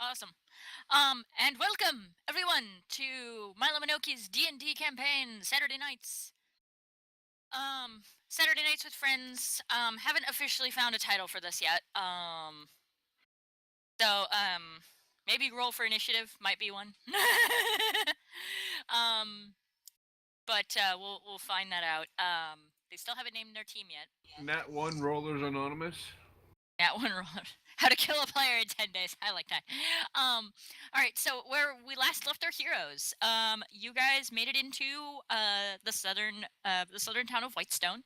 Awesome. And welcome everyone to Milo Minoki's D&D campaign Saturday nights. Saturday nights with friends. Haven't officially found a title for this yet. So maybe roll for initiative might be one. um, but we'll find that out. They still haven't named their team yet. Nat One Rollers Anonymous. Yeah, one roll. How to kill a player in 10 days. I like that. All right, so where we last left our heroes, you guys made it into the southern town of Whitestone.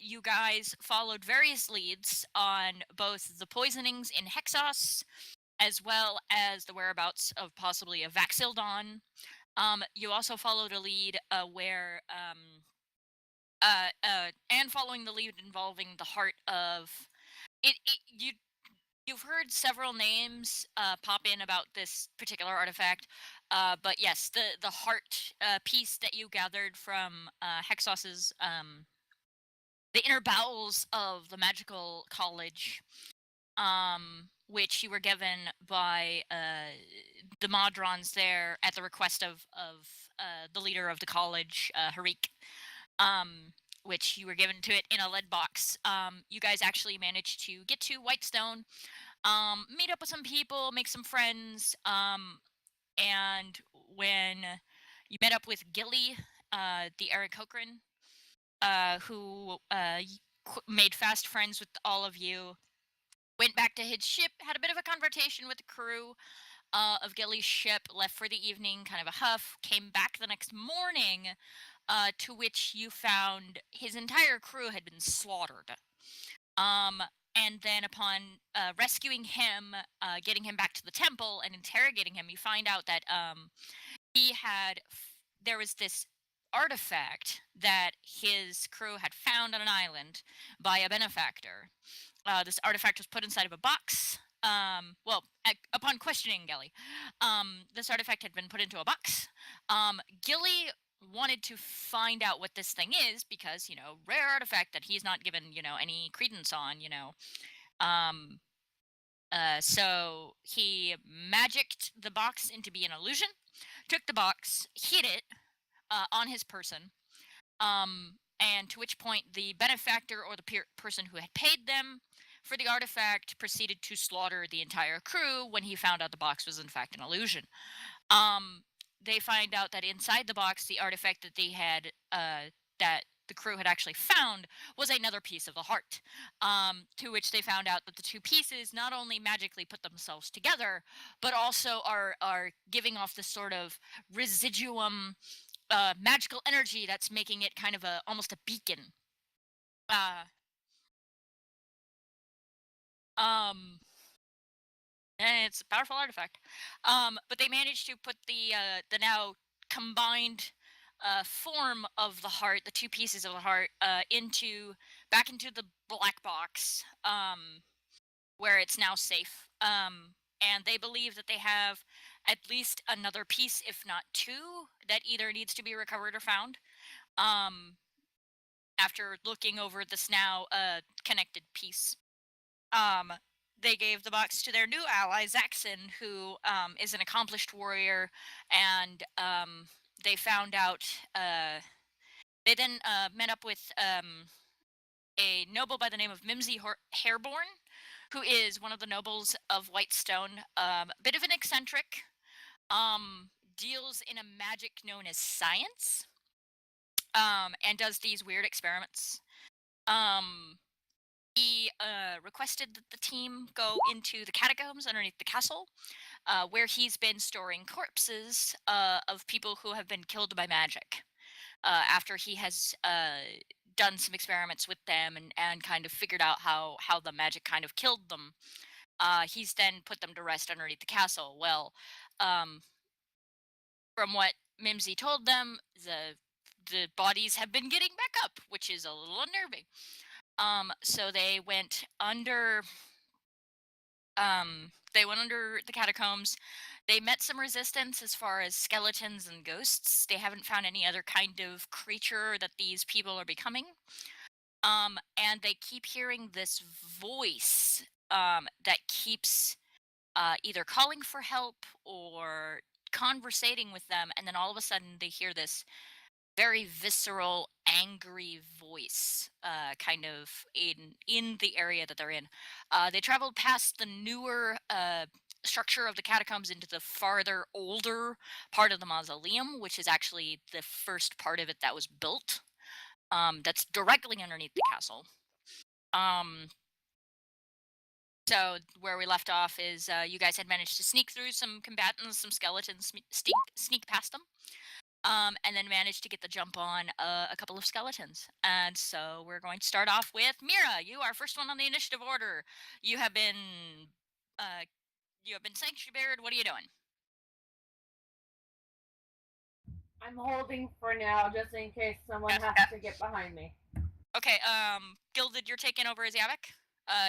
You guys followed various leads on both the poisonings in Hexos, as well as the whereabouts of possibly a Vaxildon. You also followed a lead and following the lead involving the heart of you've heard several names pop in about this particular artifact, but yes, the heart piece that you gathered from Hexos's the inner bowels of the magical college, which you were given by the Modrons there at the request of the leader of the college, Harik. Which you were given to it in a lead box. You guys actually managed to get to Whitestone, meet up with some people, make some friends, and when you met up with Gilly, the Eric Cochran, who made fast friends with all of you, went back to his ship, had a bit of a confrontation with the crew of Gilly's ship, left for the evening, kind of a huff, came back the next morning, to which you found his entire crew had been slaughtered. And then upon rescuing him, getting him back to the temple and interrogating him, you find out that there was this artifact that his crew had found on an island by a benefactor. This artifact was put inside of a box. Upon questioning Gilly, this artifact had been put into a box. Gilly wanted to find out what this thing is because, rare artifact that he's not given, any credence on, so he magicked the box into being an illusion, took the box, hid it on his person, and to which point the benefactor or the person who had paid them for the artifact proceeded to slaughter the entire crew when he found out the box was in fact an illusion. They find out that inside the box, the artifact that they had, that the crew had actually found, was another piece of the heart. To which they found out that the two pieces not only magically put themselves together, but also are giving off this sort of residuum magical energy that's making it kind of almost a beacon. Uh, um, and it's a powerful artifact. But they managed to put the now combined form of the heart, the two pieces of the heart, back into the black box, where it's now safe. And they believe that they have at least another piece, if not two, that either needs to be recovered or found. After looking over this now connected piece. They gave the box to their new ally, Zaxxon, who is an accomplished warrior, and they found out. They then met up with a noble by the name of Mimsy Hairborn, who is one of the nobles of Whitestone. A bit of an eccentric, deals in a magic known as science, and does these weird experiments. He requested that the team go into the catacombs underneath the castle, where he's been storing corpses of people who have been killed by magic. After he has done some experiments with them and kind of figured out how the magic kind of killed them, he's then put them to rest underneath the castle. Well, from what Mimsy told them, the bodies have been getting back up, which is a little unnerving. So they went under the catacombs. They met some resistance as far as skeletons and ghosts. They haven't found any other kind of creature that these people are becoming. And they keep hearing this voice that keeps either calling for help or conversating with them, and then all of a sudden they hear this very visceral, angry voice, kind of in the area that they're in. They traveled past the newer structure of the catacombs into the farther older part of the mausoleum, which is actually the first part of it that was built. That's directly underneath the castle. Um, so where we left off is you guys had managed to sneak through some combatants, some skeletons, sneak past them, and then managed to get the jump on a couple of skeletons. And so we're going to start off with Mira. You are first one on the initiative order. You have been uh, sanctuaried. What are you doing? I'm holding for now, just in case someone Yeah. has to get behind me. Okay. Gilded, you're taking over as Yavik.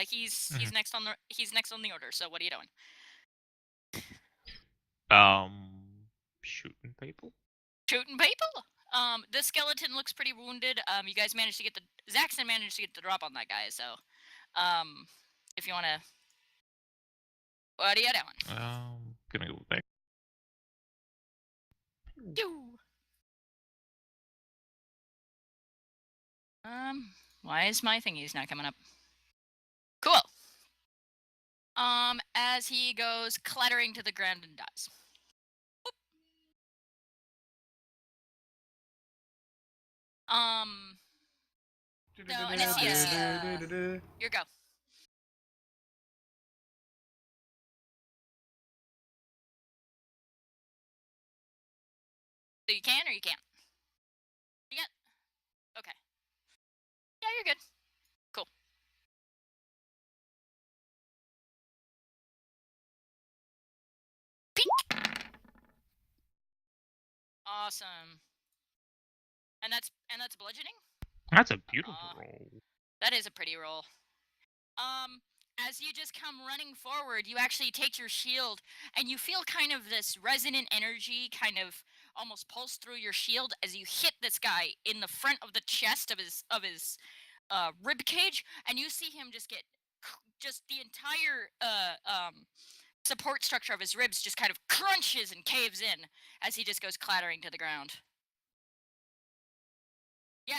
He's next on the order. So what are you doing? Shooting people. Shooting people. The skeleton looks pretty wounded. You guys managed to get Zaxton managed to get the drop on that guy. So, if you wanna, what are you doing? Gonna go back. Why is my thingy's not coming up? Cool. As he goes clattering to the ground and dies. Boop. No, Anicia. Your go. So you can or you can't? You can. Okay. Yeah, you're good. Cool. Pink. Awesome. And that's bludgeoning? That's a beautiful roll. That is a pretty roll. As you just come running forward, you actually take your shield and you feel kind of this resonant energy kind of almost pulse through your shield as you hit this guy in the front of the chest of his rib cage, and you see him just get just the entire support structure of his ribs just kind of crunches and caves in as he just goes clattering to the ground. Yeah.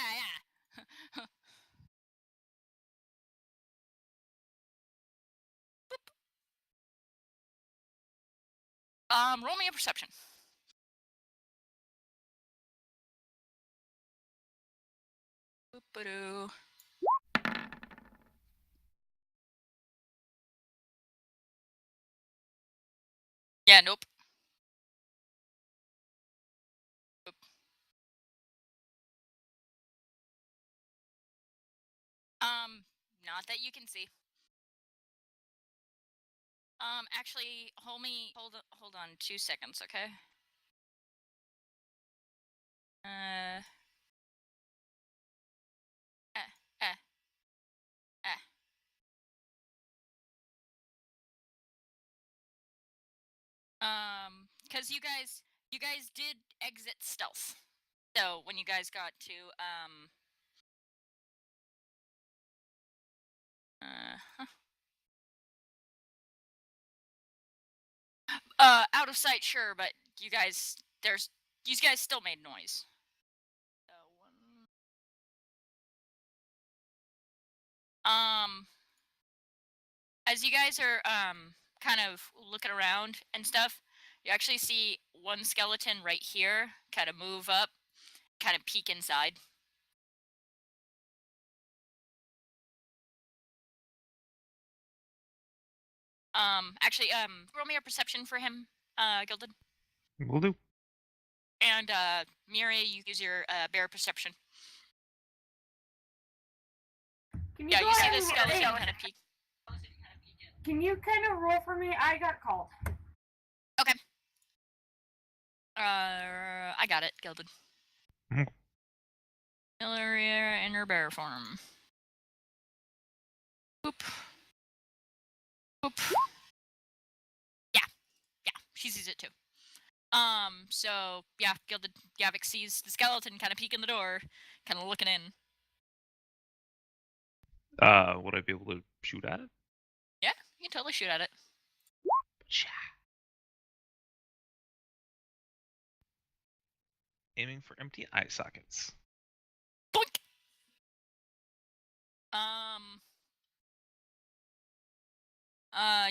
Roll me a perception. Boop-a-doo. Yeah, nope. Boop. Not that you can see. Actually, hold on 2 seconds, okay? Eh, eh, eh. Because you guys did exit stealth. So when you guys got to out of sight, sure, but you guys still made noise. So as you guys are kind of looking around and stuff, you actually see one skeleton right here kind of move up, kind of peek inside. Actually, roll me a perception for him, Gilded. Will do. And Miri, you use your bear perception. Yeah, you see the skeleton kind of peek. Can you kind of roll for me? I got called. Okay. I got it, Gilded. Ilaria in her bear form. Boop. Boop. Yeah, she sees it too. So yeah, Gilded Yavik sees the skeleton kind of peek in the door, kind of looking in. Would I be able to shoot at it? Yeah, you can totally shoot at it. Aiming for empty eye sockets. Boink!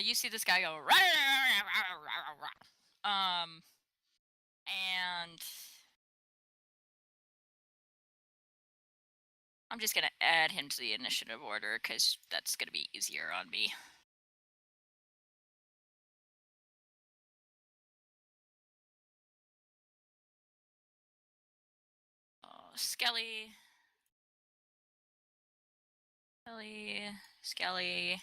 You see this guy go, and I'm just gonna add him to the initiative order because that's gonna be easier on me. Skelly. Skelly.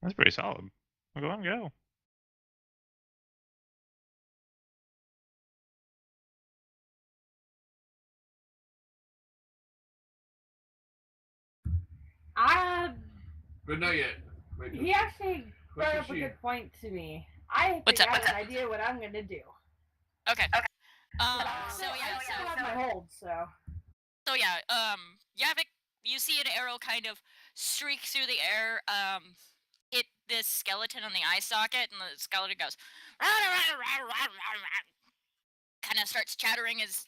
That's pretty solid. Go on, go. But not yet. Wait, He actually brought up a she? good point to me. I What's think up? I have an idea what I'm gonna do. Okay. I So still have my hold, so. So yeah, Yavik, you see an arrow kind of streak through the air, hit this skeleton on the eye socket, and the skeleton goes, kind of starts chattering his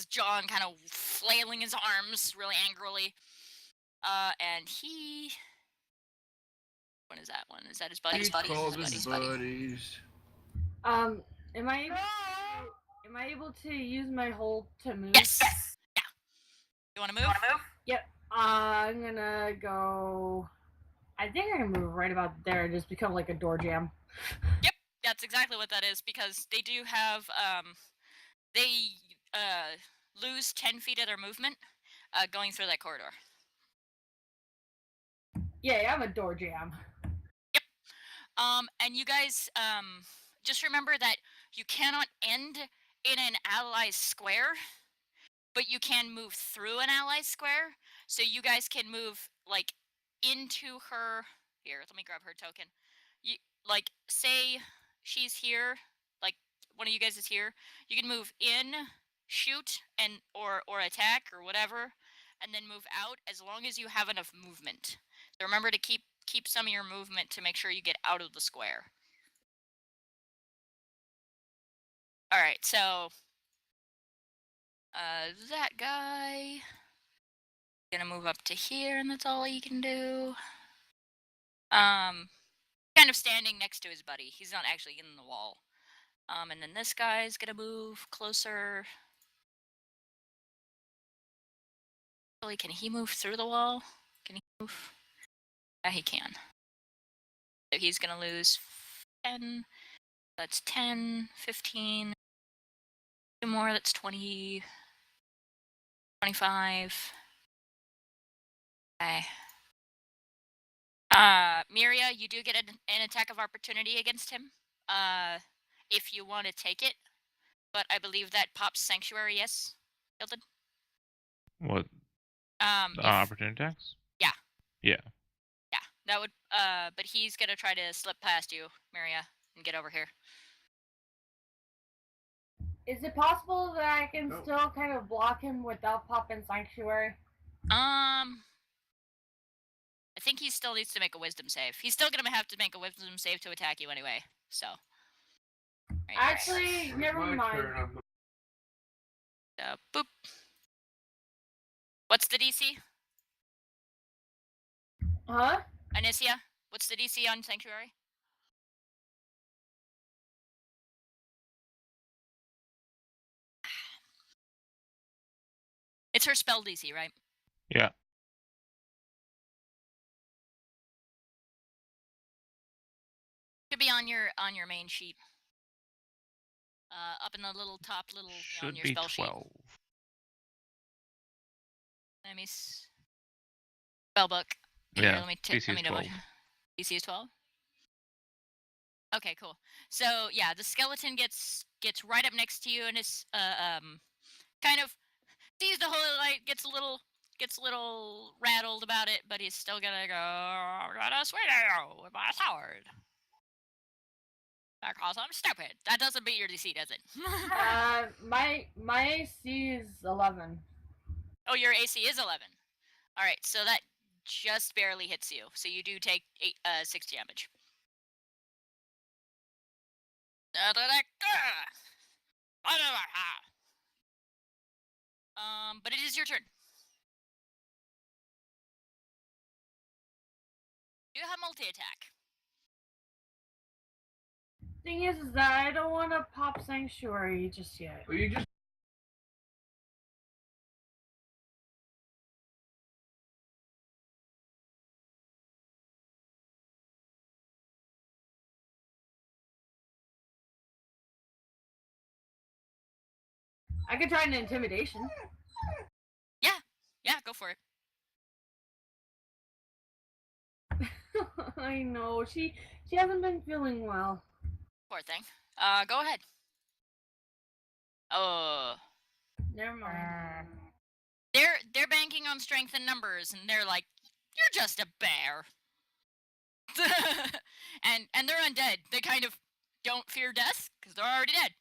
jaw and kind of flailing his arms really angrily. And he, what is that one? Is that his buddy? He called his buddies. Am I able to use my hold to move? Yes. Yeah. You want to move? Yep. I'm gonna go. I think I'm gonna move right about there and just become like a door jam. Yep. That's exactly what that is, because they do have they lose 10 feet of their movement going through that corridor. Yeah, I'm a door jam. Yep. And you guys just remember that you cannot end in an ally's square, but you can move through an ally's square. So you guys can move like into her. Here, let me grab her token. You like say she's here, like one of you guys is here. You can move in, shoot, and or attack or whatever, and then move out as long as you have enough movement. So remember to keep some of your movement to make sure you get out of the square. All right, so that guy gonna move up to here, and that's all he can do. Kind of standing next to his buddy. He's not actually in the wall. And then this guy's gonna move closer. Actually, can he move through the wall? Can he move? Yeah, he can. So he's gonna lose 10. That's 10, 15. 2 more, that's 20. 25. Okay. Miria, you do get an attack of opportunity against him. If you want to take it. But I believe that pops Sanctuary, yes? Hilton? What? If, Opportunity attacks? Yeah. Yeah. Yeah, that would, but he's gonna try to slip past you, Miria, and get over here. Is it possible that I can still kind of block him without popping Sanctuary? I think he still needs to make a wisdom save. He's still gonna have to make a wisdom save to attack you anyway, so. Right. Actually, never mind. Boop. What's the DC? Huh? Anicia, what's the DC on Sanctuary? It's her spell DC, right? Yeah. Should be on your main sheet. Up in the little top little on your Should be spell 12. sheet. Let me spell book. Yeah. Let me DC is 12. DC is 12. Okay, cool. So yeah, the skeleton gets right up next to you and is kind of sees the holy light, gets a little rattled about it, but he's still gonna go, "Gotta swing you with my sword." Because I'm stupid. That doesn't beat your DC, does it? My AC is 11. Oh, your AC is 11. All right, so that just barely hits you. So you do take 6 damage. But it is your turn. You have multi-attack. Thing is that I don't want to pop Sanctuary just yet. Well, you just. I could try an intimidation. Yeah, go for it. I know she hasn't been feeling well. Poor thing. Go ahead. Oh, Never mind. they're banking on strength and numbers, and they're like, "You're just a bear." and they're undead. They kind of don't fear death because they're already dead.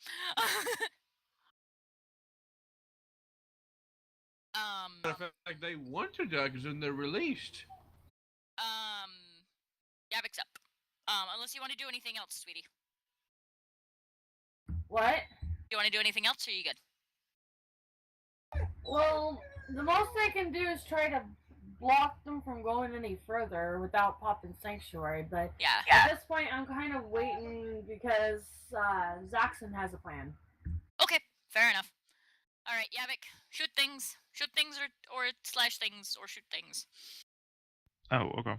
Matter of fact, they want to die because then they're released. Yavic's up. Unless you want to do anything else, sweetie. What? You want to do anything else, or are you good? Well, the most I can do is try to block them from going any further without popping Sanctuary, but Yeah. at this point I'm kind of waiting because Zaxxon has a plan. Okay, fair enough. All right, Yavik, shoot things, or slash things, or shoot things. Oh, okay.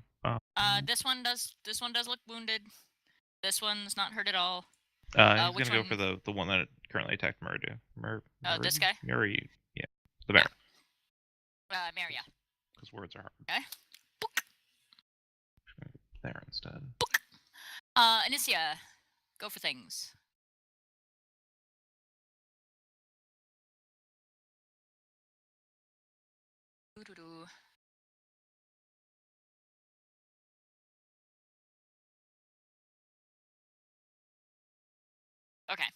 This one does look wounded. This one's not hurt at all. He's which gonna go one? for the one that currently attacked Murdu. This guy? Murray, yeah, the bear. Maria. Because words are hard. Okay. There instead. Anicia, go for things. Doo-doo-doo. Okay.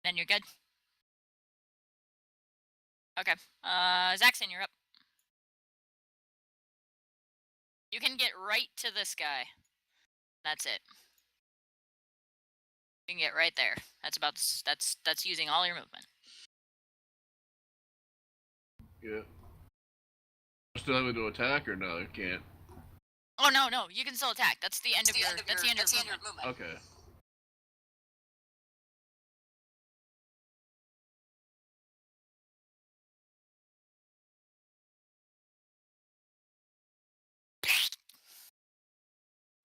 Then you're good. Okay. Zaxxon, you're up. You can get right to this guy. That's it. You can get right there. That's using all your movement. Yeah. Still able to attack or no? I can't. Oh no, you can still attack. That's the end of your movement. Okay.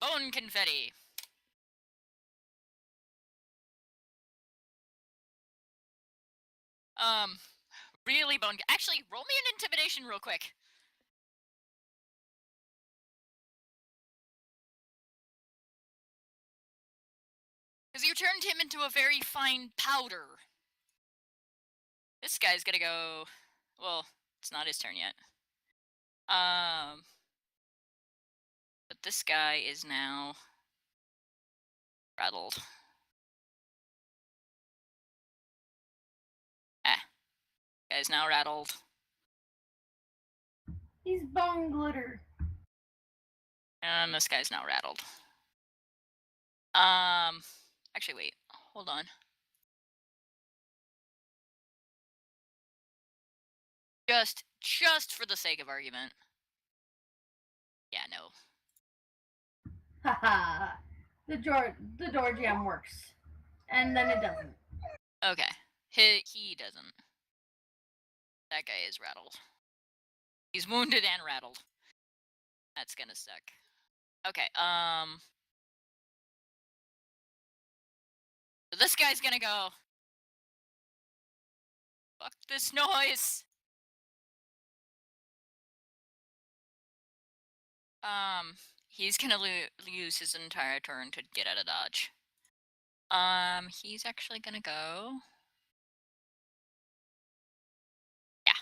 Bone confetti. Really bone. Actually, roll me an intimidation real quick. Because you turned him into a very fine powder. This guy's gonna go. Well, it's not his turn yet. But this guy is now rattled. Guy's now rattled. He's bone glitter. And this guy's now rattled. Actually, wait. Hold on. Just for the sake of argument. Yeah, no. Haha. The door jam works. And then it doesn't. Okay. He doesn't. That guy is rattled. He's wounded and rattled. That's gonna suck. Okay, so this guy's gonna go. Fuck this noise! He's gonna use his entire turn to get out of dodge. He's actually gonna go. Yeah.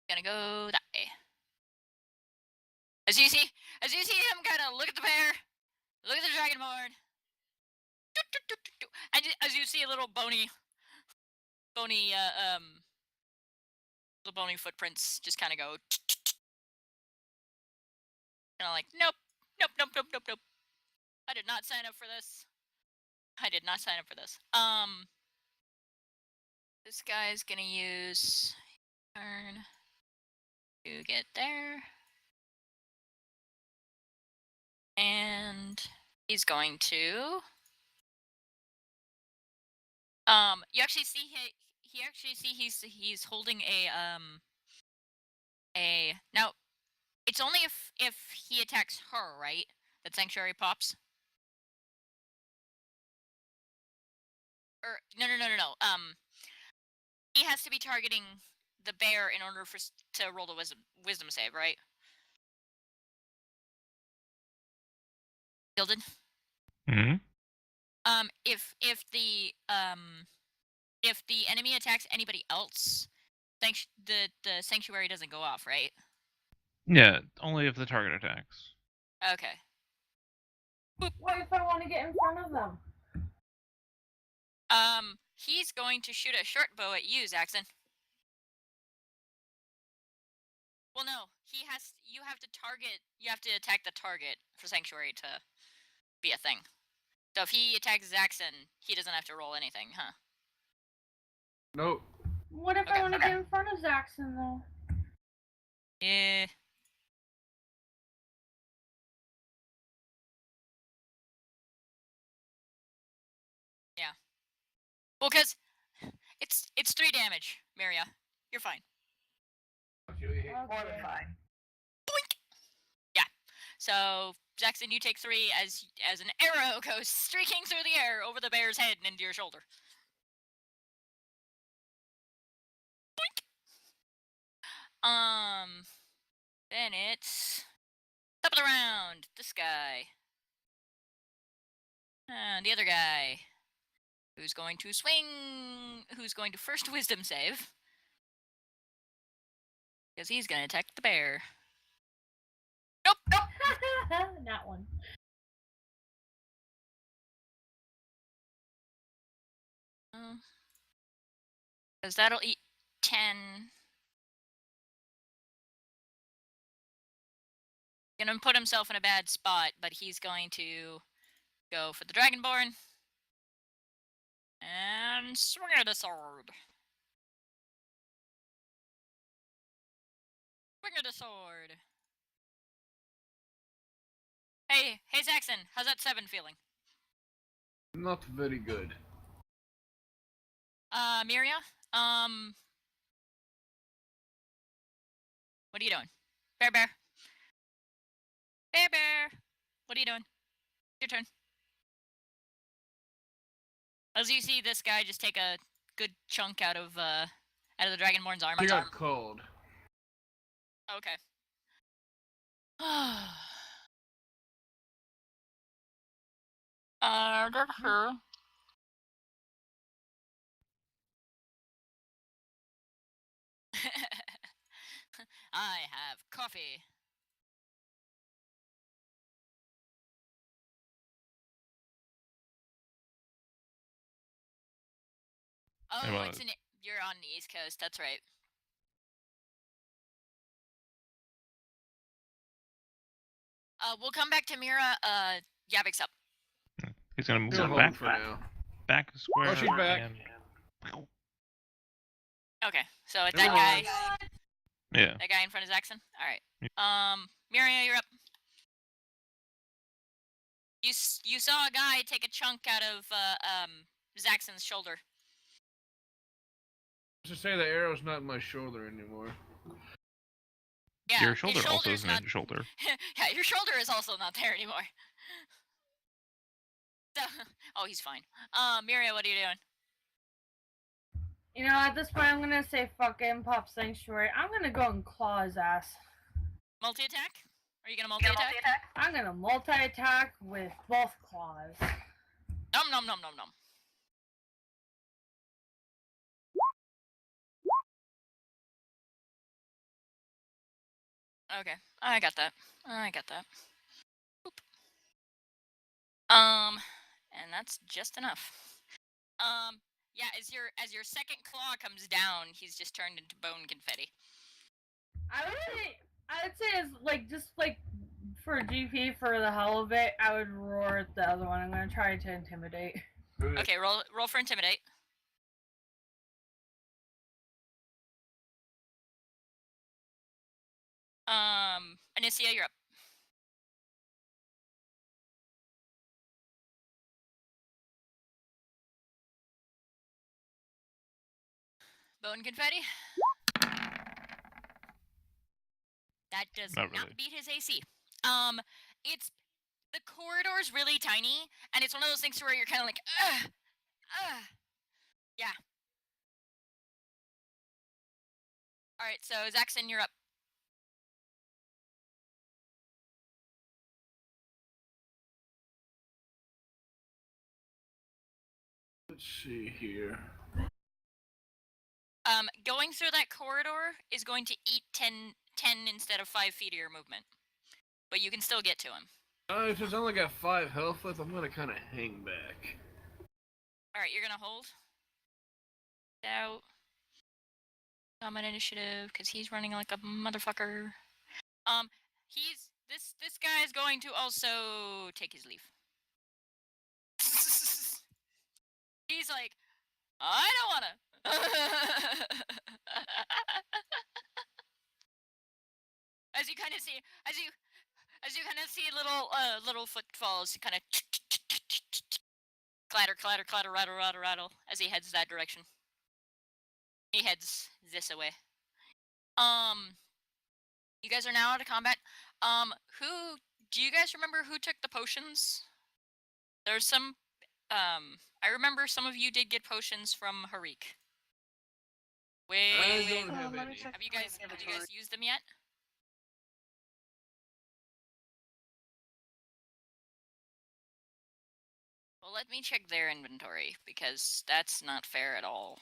Gonna go that way. As you see him kind of look at the bear, Dragonborn. And as you see, a little bony, little bony footprints just kind of go. Kind of like, nope, nope, nope, nope, nope, nope. I did not sign up for this. I did not sign up for this. This guy's gonna use turn to get there. And he's going to you actually see he actually see he's holding a now it's only if he attacks her, right? That sanctuary pops. Or no. He has to be targeting the bear in order for to roll the wisdom save, right? Gilded. Hmm. If the enemy attacks anybody else, the sanctuary doesn't go off, right? Yeah, only if the target attacks. Okay. What if I want to get in front of them? He's going to shoot a short bow at you, Zaxxon. Well, no, you have to attack the target for sanctuary to be a thing. So if he attacks Zaxxon, he doesn't have to roll anything, huh? Nope. What if I want to get in front of Zaxxon though? Yeah. Yeah. Well, because it's 3 damage, Miria. You're fine. More than fine. Boink! Yeah. So, Zaxxon, you take 3 as an arrow goes streaking through the air over the bear's head and into your shoulder. Boink! Then it's top of the round. This guy. And the other guy. Who's going to swing? Who's going to first wisdom save? Because he's going to attack the bear. Nope. That one. Because that'll eat 10. Gonna put himself in a bad spot, but he's going to go for the Dragonborn. And swing at the sword. Swing at the sword. Hey, Zaxxon, how's that 7 feeling? Not very good. Miria, what are you doing? Bear. Bear. What are you doing? Your turn. As you see this guy just take a good chunk out of the Dragonborn's arm. I got cold. Okay. That's true. I have coffee. Oh, you're on the East Coast. That's right. We'll come back to Mira. Yavik's up. He's gonna move Still back home for now. back a square. Oh, she's back. and- Okay, so it's Never that mind. guy. Yeah. That guy in front of Zaxxon. All right. Miria, you're up. You saw a guy take a chunk out of Zaxxon's shoulder. Just say the arrow's not in my shoulder anymore. Yeah, Your his shoulder also shoulder's isn't not. in your shoulder. Yeah, your shoulder is also not there anymore. So, oh, he's fine. Miria, what are you doing? You know, at this point, I'm gonna say fuck it and pop Sanctuary. I'm gonna go and claw his ass. Multi-attack? Are you gonna multi-attack? I'm gonna multi-attack with both claws. Nom nom nom nom nom. Okay, I got that. Boop. and that's just enough. Yeah, as your second claw comes down, he's just turned into bone confetti. I'd say it's like just like for GP for the hell of it, I would roar at the other one. I'm gonna try to intimidate. Okay, roll for intimidate. Anicia, you're up. Bone confetti. That does Not not really. beat his AC. It's the corridor's really tiny, and it's one of those things where you're kind of like, yeah. All right, so Zaxxon, you're up. Let's see here. Going through that corridor is going to eat 10 instead of 5 feet of your movement, but you can still get to him. If it's only got 5 health left, I'm gonna kind of hang back. All right, you're gonna hold. Out. Combat initiative, because he's running like a motherfucker. This guy is going to also take his leave. He's like, I don't wanna. As you kind of see, as you kind of see little footfalls, kind of clatter, clatter, clatter, rattle, rattle, rattle, as he heads that direction. He heads this away. You guys are now out of combat. Who do you guys remember who took the potions? There's some. I remember some of you did get potions from Harik. Wait. don't have let me any. check Have you my guys inventory. used them yet? Well, let me check their inventory, because that's not fair at all.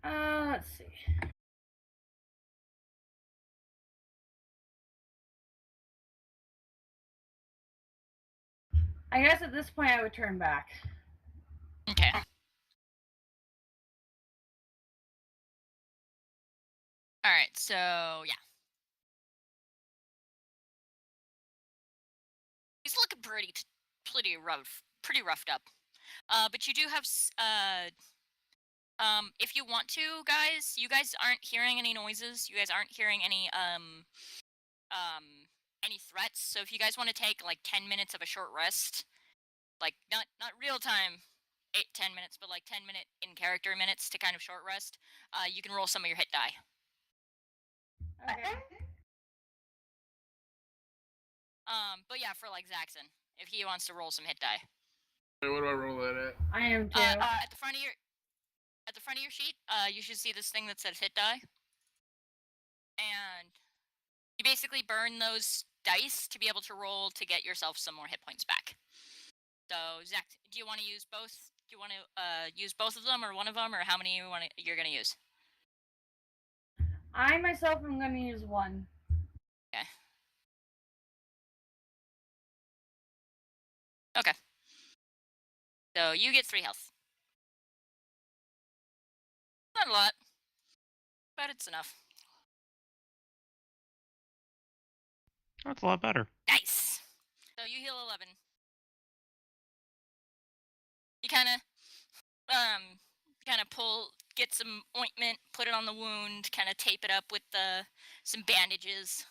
Let's see. I guess at this point I would turn back. Okay. Alright, so, yeah. He's looking pretty roughed up. But you do have, if you want to, guys, you guys aren't hearing any noises. You guys aren't hearing any threats. So if you guys want to take like 10 minutes of a short rest, like not real time 8-10 minutes, but like 10-minute in character minutes to kind of short rest, you can roll some of your hit die. Okay. But yeah, for like Zaxxon, if he wants to roll some hit die. Wait, what do I roll that at? I am too. At the front of your sheet, you should see this thing that says hit die. And you basically burn those dice to be able to roll to get yourself some more hit points back. So, Zach, do you want to use both? Do you want to use both of them or one of them, or how many you're going to use? I myself am going to use one. Okay. Okay. So you get 3 health. Not a lot, but it's enough. That's a lot better. Nice. So you heal 11. You kind of get some ointment, put it on the wound, kind of tape it up with some bandages.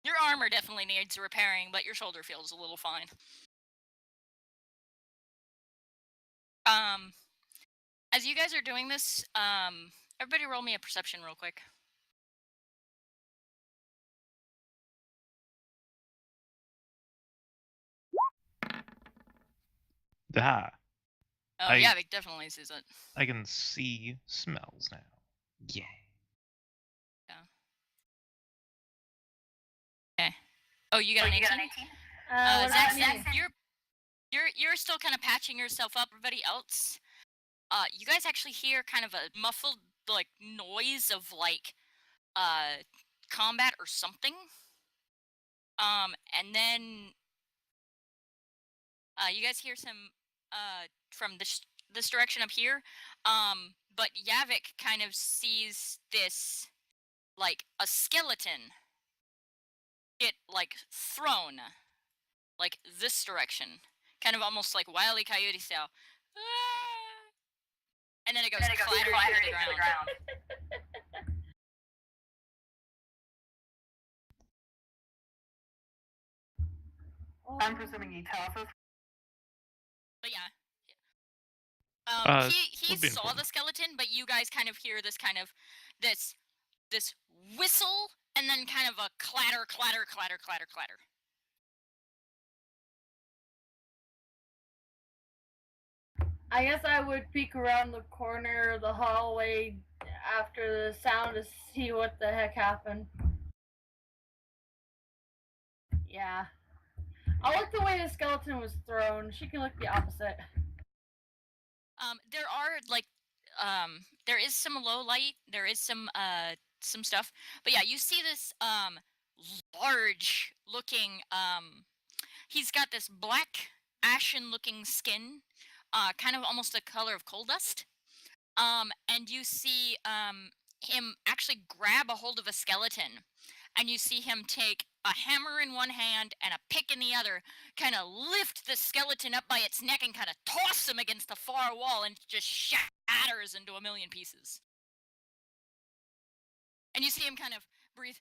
Your armor definitely needs repairing, but your shoulder feels a little fine. As you guys are doing this, everybody roll me a perception real quick. Ah, Oh, yeah, it definitely sees it. I can see smells now. Yeah. Yeah. Oh, you got an 18? What about me? Zaxxon, you're still kind of patching yourself up. Everybody else, you guys actually hear kind of a muffled like noise of like combat or something. And then you guys hear some from this direction up here. But Yavik kind of sees this like a skeleton get like thrown like this direction, kind of almost like Wile E. Coyote style. Ah! And then it goes clattering into the ground. I'm presuming he tells us. But yeah. He would be saw important. the skeleton, but you guys kind of hear this kind of this whistle and then kind of a clatter, clatter, clatter, clatter, clatter. I guess I would peek around the corner of the hallway after the sound to see what the heck happened. Yeah. I'll look the way the skeleton was thrown. She can look the opposite. There are like there is some low light, there is some stuff. But yeah, you see this large looking he's got this black ashen looking skin, kind of almost the color of coal dust. And you see him actually grab a hold of a skeleton, and you see him take a hammer in one hand and a pick in the other, kind of lift the skeleton up by its neck and kind of toss him against the far wall, and it just shatters into a million pieces. And you see him kind of breathe,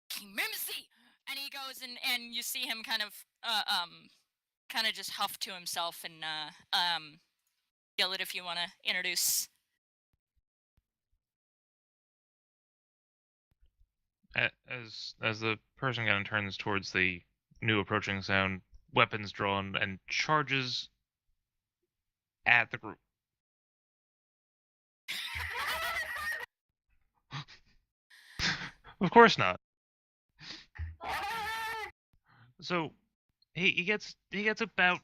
King Mimsy, and he goes and you see him kind of just huff to himself and Gillet, if you want to introduce. As the person kind of turns towards the new approaching sound, weapons drawn, and charges at the group. Of course not. So he gets about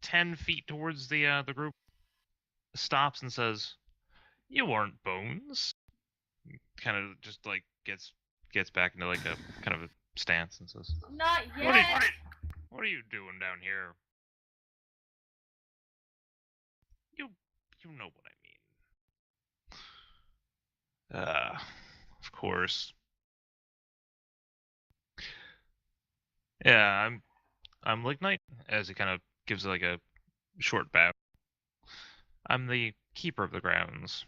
10 feet towards the group, stops and says, "You aren't Bones." Kind of just like gets back into like a kind of a stance and says, Not yet. What are you doing down here? You know what I mean. Of course. Yeah, I'm Lignite, as he kind of gives like a short bow. I'm the keeper of the grounds.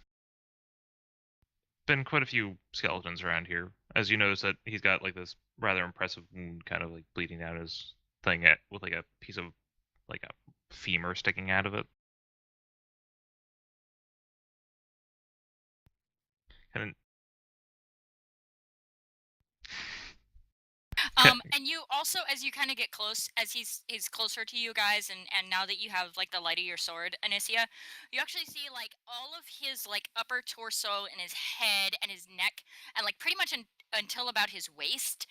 Been quite a few skeletons around here. As you notice that he's got like this rather impressive wound kind of like bleeding out his thing with like a piece of like a femur sticking out of it. And And you also, as you kind of get close, as he's closer to you guys, and now that you have like the light of your sword, Anicia, you actually see like all of his like upper torso and his head and his neck, and like pretty much until about his waist.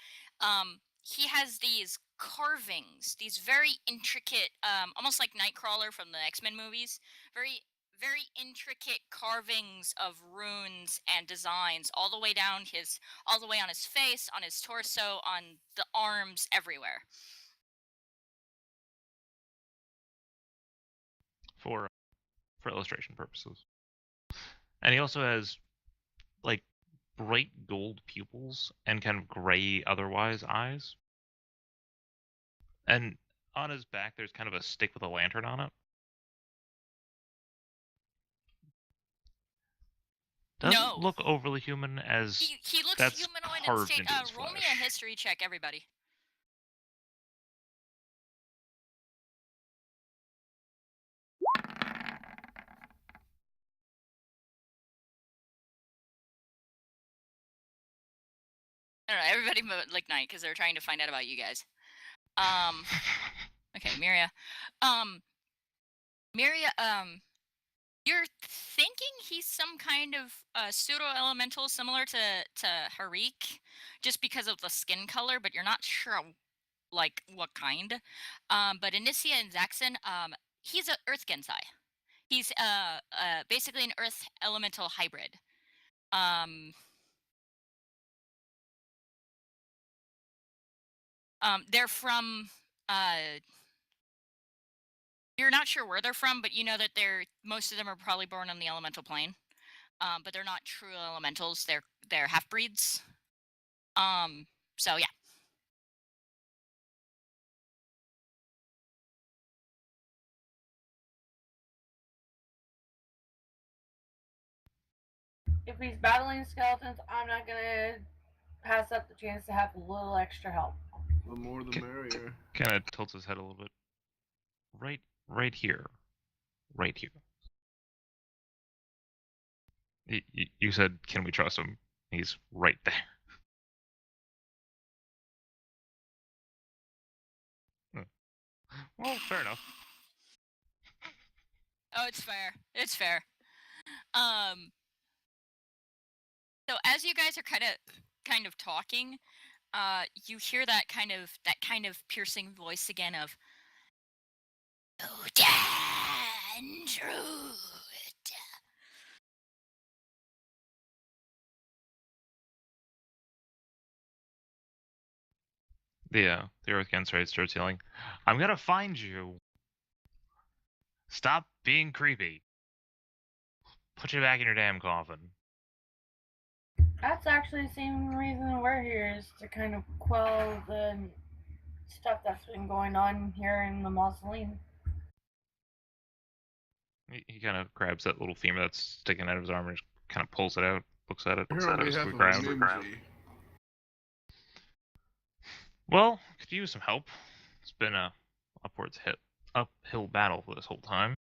He has these carvings, these very intricate, almost like Nightcrawler from the X-Men movies, very intricate carvings of runes and designs all the way down all the way on his face, on his torso, on the arms, everywhere. for illustration purposes. And he also has like bright gold pupils and kind of gray otherwise eyes. And on his back there's kind of a stick with a lantern on it. Doesn't look overly human, as he looks that's humanoid and carved into his roll me flesh. a history check, everybody. I don't know, everybody like night because they're trying to find out about you guys. Okay, Miria. Miria, you're thinking he's some kind of pseudo elemental similar to Harik. just because of the skin color, but you're not sure like what kind. But Inicia and Zaxxon, he's a Earth Gensai. He's basically an Earth elemental hybrid. They're from you're not sure where they're from, but you know that most of them are probably born on the elemental plane. But they're not true elementals. They're half breeds. So yeah. If he's battling skeletons, I'm not gonna pass up the chance to have a little extra help. The more the Okay. merrier. Kind of tilts his head a little bit. Right here. Right here. You said, can we trust him? He's right there. Well, fair enough. Oh, it's fair. It's fair. So as you guys are kind of talking, you hear that kind of piercing voice again of Andrew. The Earth Gensai starts yelling, I'm gonna find you. Stop being creepy. Put you back in your damn coffin. That's actually the same reason we're here, is to kind of quell the stuff that's been going on here in the mausoleum. He kind of grabs that little femur that's sticking out of his arm and just kind of pulls it out, looks at it, Here on goes behalf to of the ground. Mimsy. Well, could use some help. It's been a uphill battle for this whole time.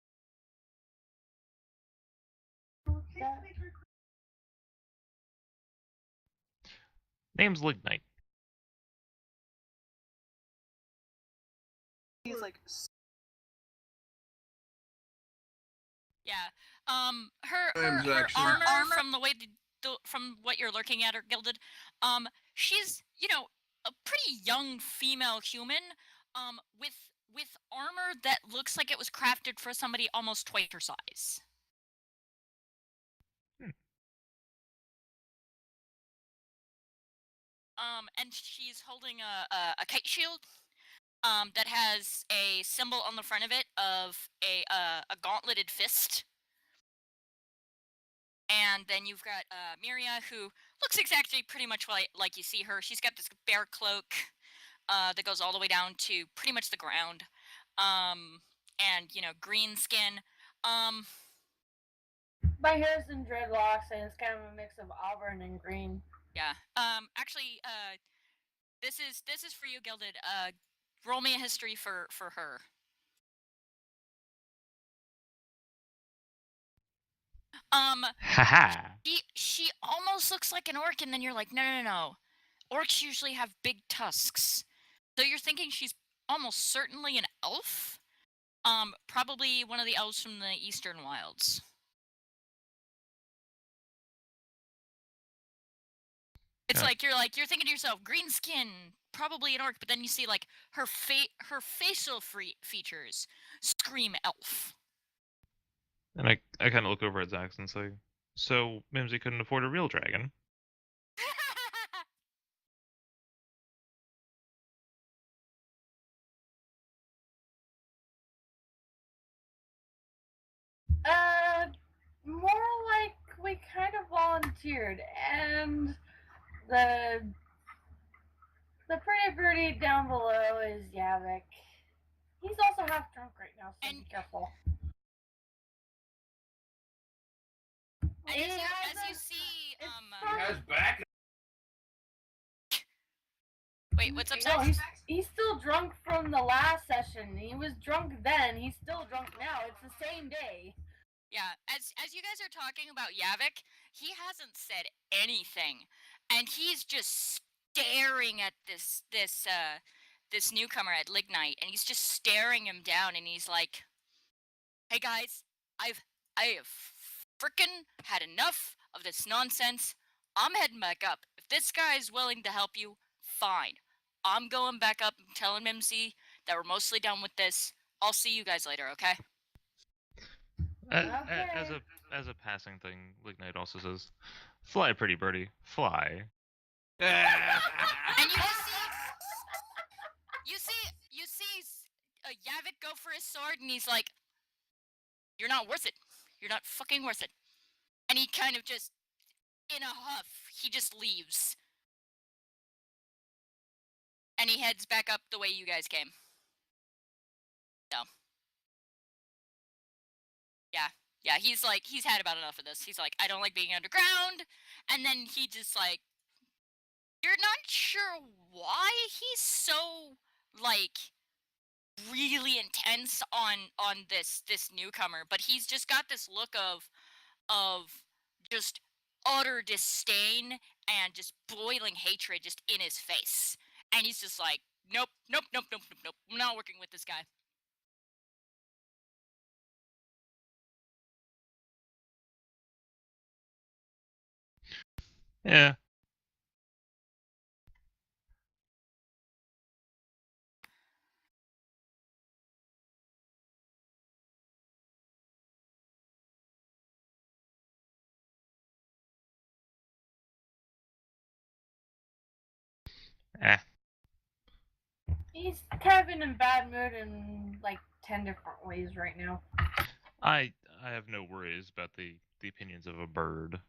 Name's Lignite. He's like, Yeah. Her Name's actually- armor from the way from what you're looking at her, Gilded. She's a pretty young female human. With armor that looks like it was crafted for somebody almost twice her size. And she's holding a kite shield. That has a symbol on the front of it of a gauntleted fist. And then you've got Miria, who looks exactly pretty much like you see her. She's got this bear cloak that goes all the way down to pretty much the ground. And, green skin. My hair's in dreadlocks, and it's kind of a mix of auburn and green. Yeah. Actually, this is for you, Gilded. Roll me a history for her. Haha. She almost looks like an orc, and then you're like, no. Orcs usually have big tusks. So you're thinking she's almost certainly an elf? Probably one of the elves from the Eastern Wilds. It's Yeah. you're thinking to yourself, green skin, probably an orc, but then you see like her facial features scream elf. And I kind of look over at Zax and say, so Mimsy couldn't afford a real dragon? More like we kind of volunteered, and the pretty birdie down below is Yavik. He's also half drunk right now, so be careful. And as you see, He has back. wait, what's up, No, Zax? he's still drunk from the last session. He was drunk then. He's still drunk now. It's the same day. Yeah, as you guys are talking about Yavik, he hasn't said anything, and he's just staring at this newcomer at Lignite, and he's just staring him down, and he's like, "Hey guys, I have frickin' had enough of this nonsense. I'm heading back up. If this guy's willing to help you, fine. I'm going back up and telling MC that we're mostly done with this. I'll see you guys later, okay? Okay. As a passing thing, Lignite also says, "Fly, pretty birdie, fly." And you see Yavik go for his sword, and he's like, "You're not worth it. You're not fucking worth it." And he kind of just, in a huff, he just leaves. And he heads back up the way you guys came. So. Yeah, he's had about enough of this. He's like, I don't like being underground. And then he just like, you're not sure why he's so like really intense on this newcomer, but he's just got this look of just utter disdain and just boiling hatred just in his face. And he's just like, nope. I'm not working with this guy. Yeah. He's kind of in a bad mood in like 10 different ways right now. I have no worries about the opinions of a bird.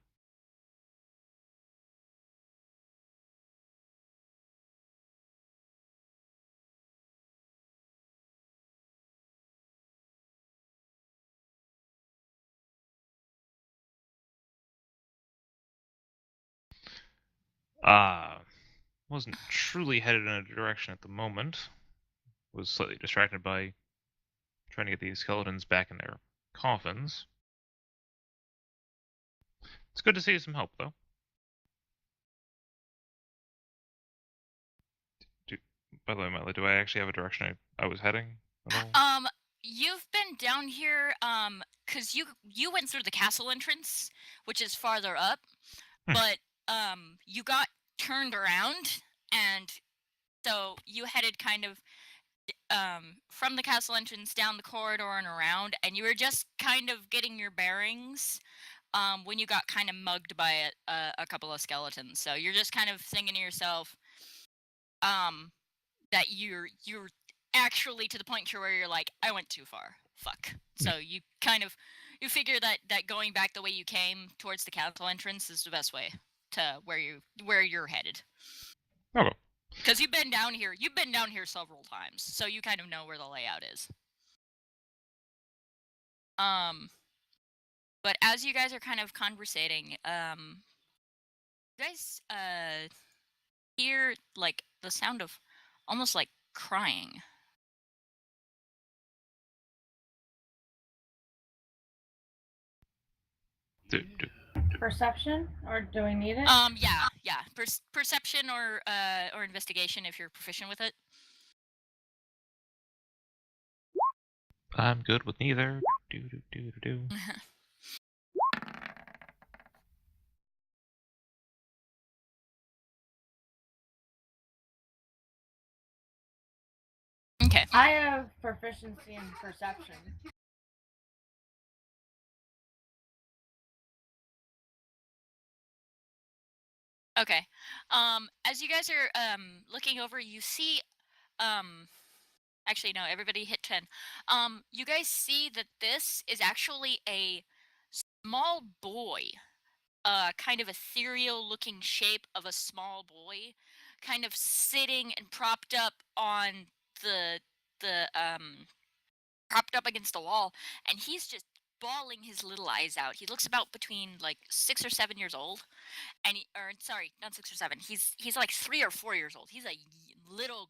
Wasn't truly headed in a direction at the moment. Was slightly distracted by trying to get these skeletons back in their coffins. It's good to see some help, though. By the way, Miley, do I actually have a direction I was heading at all? You've been down here, cause you went through the castle entrance, which is farther up, but you got turned around, and so you headed kind of from the castle entrance down the corridor and around, and you were just kind of getting your bearings when you got kind of mugged by a couple of skeletons. So you're just kind of thinking to yourself that you're actually to the point where you're like, I went too far. Fuck. So you kind of figure that going back the way you came towards the castle entrance is the best way to where you're headed. Okay. Because you've been down here several times, so you kind of know where the layout is. But as you guys are kind of conversating, you guys hear like the sound of almost like crying. Perception, or do we need it? Yeah. Perception or investigation if you're proficient with it. I'm good with neither. Okay. I have proficiency in perception. Okay. As you guys are looking over, you see actually no, everybody hit 10. You guys see that this is actually a small boy. Kind of ethereal looking shape of a small boy, kind of sitting and propped up on the propped up against the wall, and he's just bawling his little eyes out. He looks about between like 6 or 7 years old, and sorry, not 6 or 7. He's like 3 or 4 years old. He's a little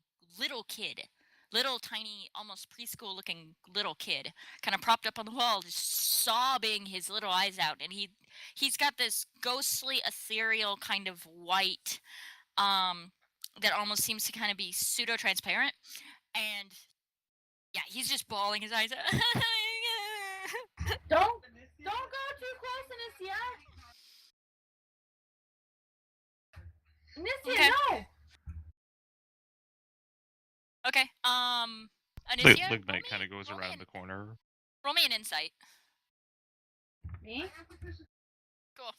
kid, little tiny, almost preschool looking little kid, kind of propped up on the wall, just sobbing his little eyes out. And he's got this ghostly, ethereal kind of white, that almost seems to kind of be pseudo transparent, and yeah, he's just bawling his eyes out. Don't go too close, Anicia. Anicia, Okay. no! Okay. Anicia, Lignite kind of goes around the corner. roll me an insight. Me? Cool.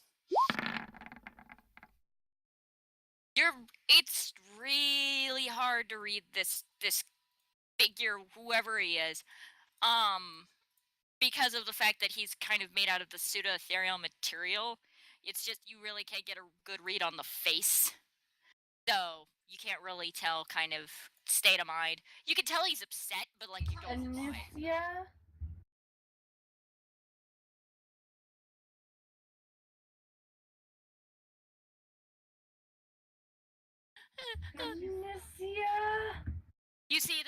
It's really hard to read this figure, whoever he is, because of the fact that he's kind of made out of the pseudo ethereal material. It's just you really can't get a good read on the face, so you can't really tell kind of state of mind. You can tell he's upset, but like you don't know why. Anicia? Anicia? You see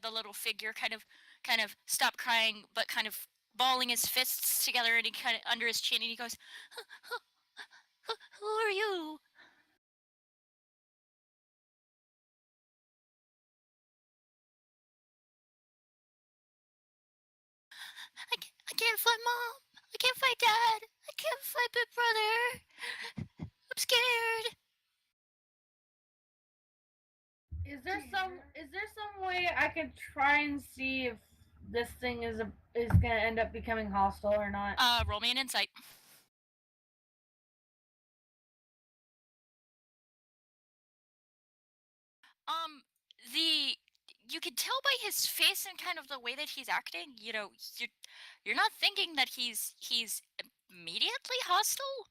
the little figure kind of stop crying, but kind of balling his fists together, and he kind of under his chin, and he goes, "Who are you?" I can't find Mom. I can't find Dad. I can't find Big Brother. I'm scared. Is there some way I could try and see if this thing is gonna end up becoming hostile or not? Roll me an insight. The you can tell by his face and kind of the way that he's acting, you know, you're not thinking that he's immediately hostile.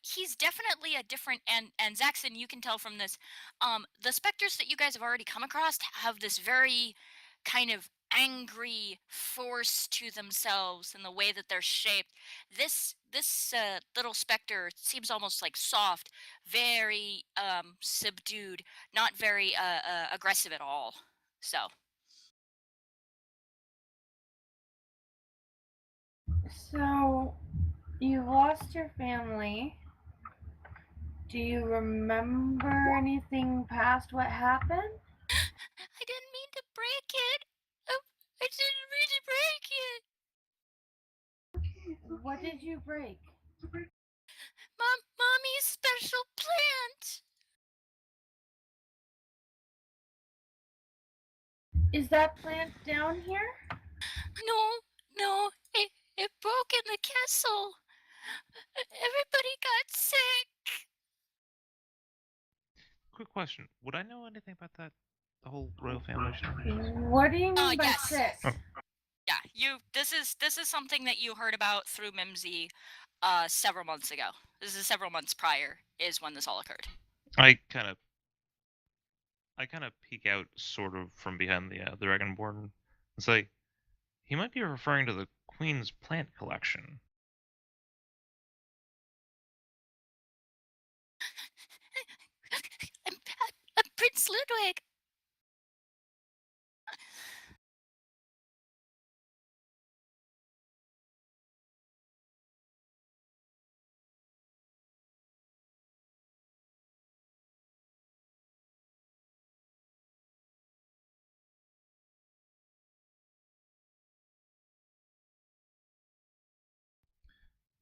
He's definitely a different, and Zaxxon, you can tell from this. The specters that you guys have already come across have this very kind of angry force to themselves in the way that they're shaped. This little specter seems almost like soft, very subdued, not very aggressive at all. So So, you lost your family. Do you remember anything past what happened? I didn't mean to break it. I didn't mean to break it. What did you break? Mommy's special plant. Is that plant down here? No, it broke in the castle. Everybody got sick. Quick question: would I know anything about that? The whole royal family stuff? What do you mean by yes. sick? Oh. Yeah, this is something that you heard about through Mimsy several months ago. This is several months prior is when this all occurred. I kind of peek out sort of from behind the Dragonborn and say, he might be referring to the Queen's plant collection. I'm Prince Ludwig.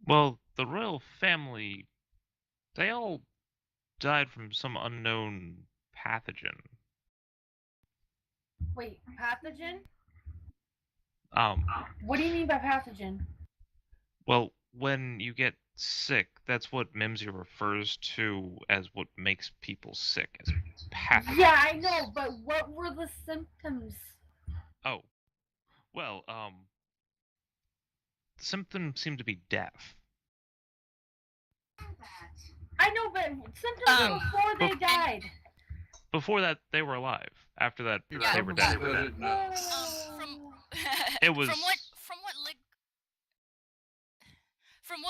Well, the royal family, they all died from some unknown pathogen. Wait, pathogen? Um, What do you mean by pathogen? well, when you get sick, that's what Mimsy refers to as what makes people sick, as pathogens. Yeah, I know, but what were the symptoms? Oh, well, the symptoms seem to be death. I know, but symptoms before they died. Before that, they were alive. After that, Yeah. they were dead. No. It was.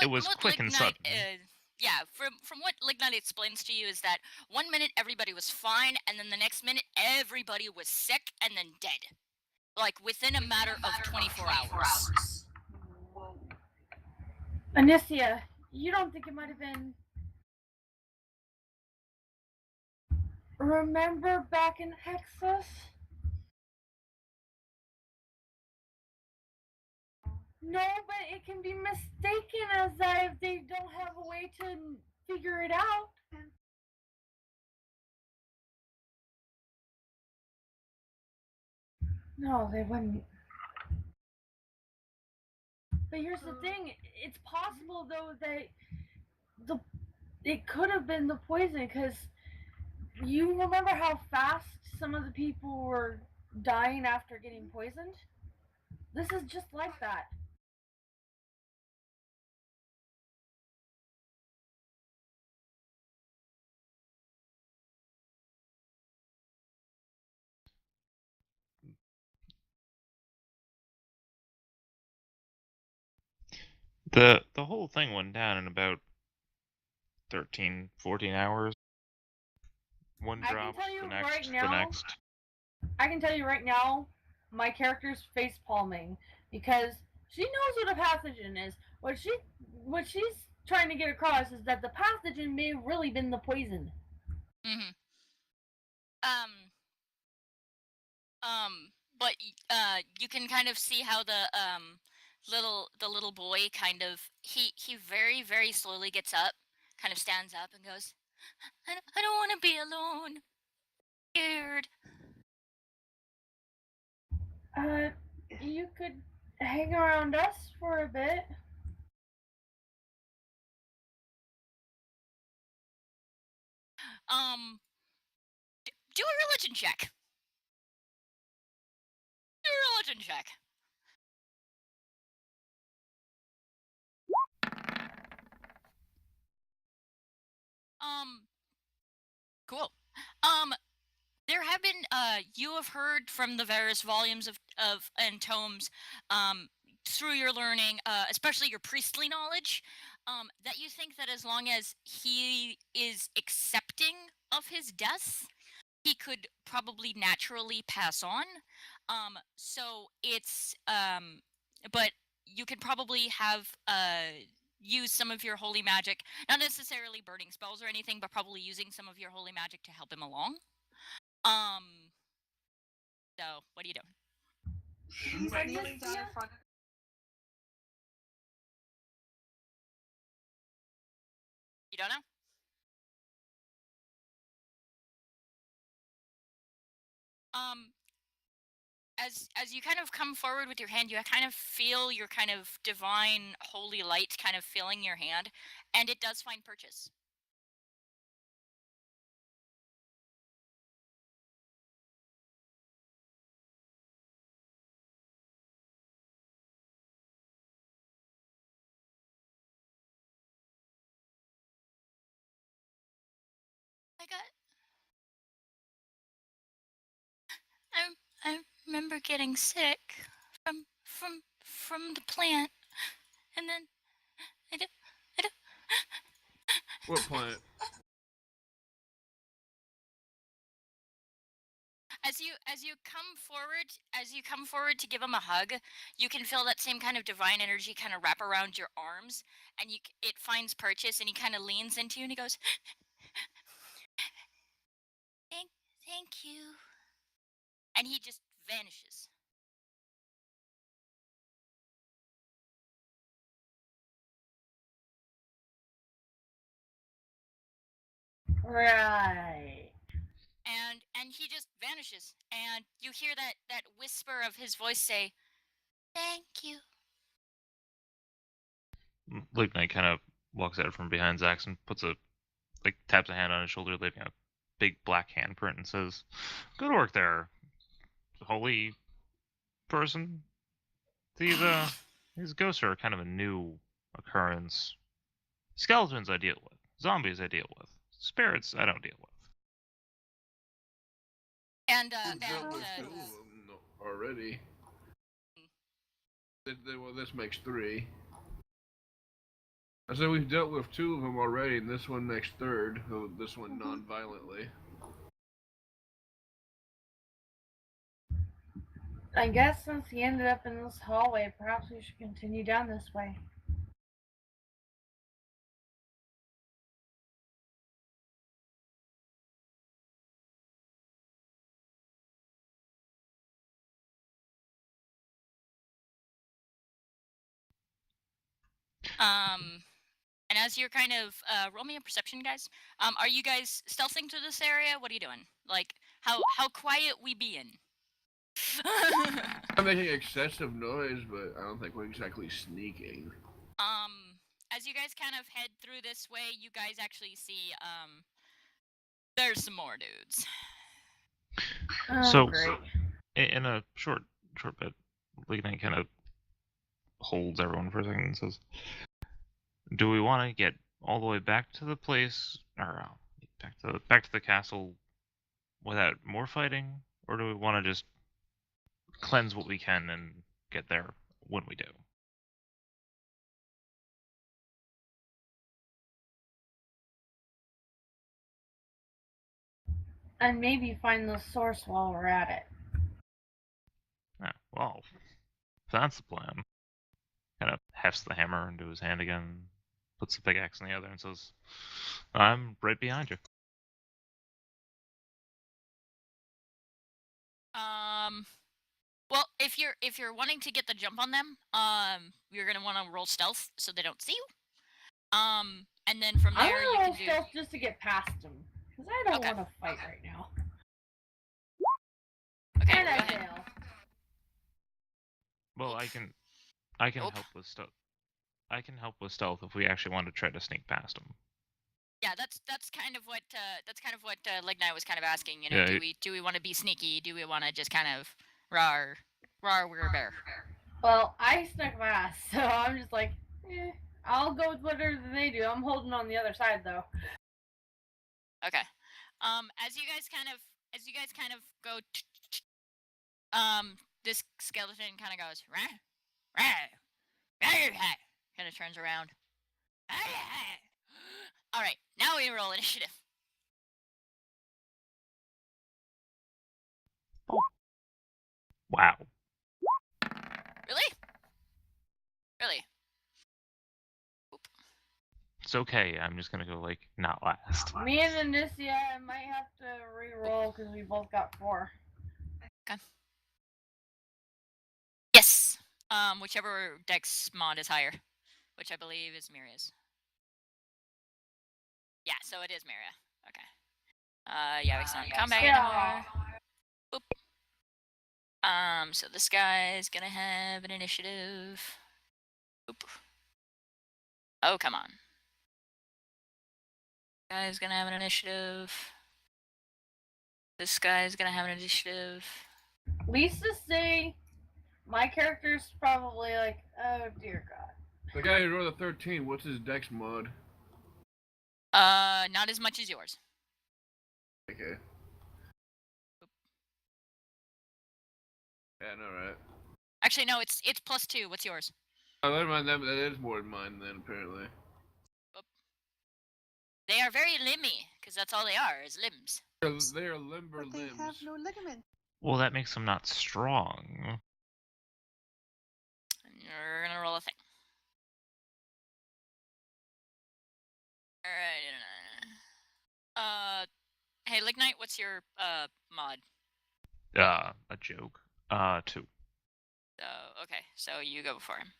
It was what quick and Lignite, sudden. yeah, from what Lignite explains to you is that 1 minute everybody was fine, and then the next minute everybody was sick and then dead, like within a matter of 24 hours. Anicia, you don't think it might have been... Remember back in Hexus? No, but it can be mistaken as that if they don't have a way to figure it out. No, they wouldn't. But here's the thing: it's possible though that it could have been the poison, because you remember how fast some of the people were dying after getting poisoned? This is just like that. The whole thing went down in about 13, 14 hours. One I can drop, tell you the next, right the now- next. I can tell you right now, my character's face palming because she knows what a pathogen is. What she's trying to get across is that the pathogen may have really been the poison. Mm-hmm. But you can kind of see how the little boy kind of he very very slowly gets up, kind of stands up and goes, I don't want to be alone. Scared. You could hang around us for a bit. Do a religion check. Do a religion check. Cool. There have been you have heard from the various volumes of and tomes through your learning, especially your priestly knowledge, that you think that as long as he is accepting of his death, he could probably naturally pass on. So it's but you could probably have use some of your holy magic, not necessarily burning spells or anything, but probably using some of your holy magic to help him along. So what do you do? He's kneeling down in front of You don't know? As you kind of come forward with your hand, you kind of feel your kind of divine holy light kind of filling your hand, and it does find purchase. I remember getting sick from the plant, and then I don't. What plant? As you come forward to give him a hug, you can feel that same kind of divine energy kind of wrap around your arms, and it finds purchase, and he kind of leans into you and he goes, thank you, and he just vanishes. Right. And he just vanishes, and you hear that whisper of his voice say, thank you. Luke Knight kind of walks out from behind Zax and taps a hand on his shoulder, leaving a big black handprint, and says, "Good work there, holy person. These ghosts are kind of a new occurrence. Skeletons I deal with, zombies I deal with, spirits I don't deal with." And Dealt with two of them already. Well, this makes 3. I said we've dealt with 2 of them already, and this one makes 3rd. This one non-violently. I guess since he ended up in this hallway, perhaps we should continue down this way. And as you're kind of roll me a perception, guys. Are you guys stealthing through this area? What are you doing? Like how quiet we be in? I'm making excessive noise, but I don't think we're exactly sneaking. As you guys kind of head through this way, you guys actually see there's some more dudes. Oh, So- great. In a short bit, Lignite kind of holds everyone for a second and says, "Do we want to get all the way back to the place, or back to the castle, without more fighting, or do we want to just cleanse what we can and get there when we do?" And maybe find the source while we're at it. Yeah, well, if that's the plan. Kind of hefts the hammer into his hand again, puts the pickaxe in the other, and says, "I'm right behind you." Well, if you're wanting to get the jump on them, you're gonna want to roll stealth so they don't see you. And then from I'm there you gonna can roll do. stealth just to get past him. Because I don't Okay. want to fight right now. Okay, And go I ahead. fail. Well, I can Nope. help with stealth. I can help with stealth if we actually want to try to sneak past him. Yeah, that's kind of what Lignite was kind of asking. You know, Yeah, do we want to be sneaky? Do we want to just kind of rawr, we're a bear? Well, I snuck past, so I'm just like, I'll go with whatever they do. I'm holding on the other side, though. Okay. As you guys kind of go, this skeleton kind of goes, rah, rah, rah, kind of turns around. All right, now we roll initiative. wow. Really? Really? It's okay. I'm just gonna go like not last. Me and Anicia, I might have to re-roll because we both got 4. Yes. Whichever dex mod is higher, which I believe is Miria's. Yeah, so it is Miria. Okay. Yeah, it's not in combat anymore. Boop. So this guy's gonna have an initiative. Boop. Oh, come on. Guy's gonna have an initiative. This guy's gonna have an initiative. Lisa say my character's probably like, oh dear God. The guy who rolled a 13, what's his dex mod? Not as much as yours. Okay. Yeah, no, right. Actually, no, it's +2. What's yours? Oh, never mind, that is more than mine then, apparently. They are very limby, because that's all they are, is limbs. They are limber But they limbs. have no ligament. Well, that makes them not strong. And you're gonna roll a thing. Alright. Hey, Lignite, what's your mod? A joke. 2. So, okay, so you go before him.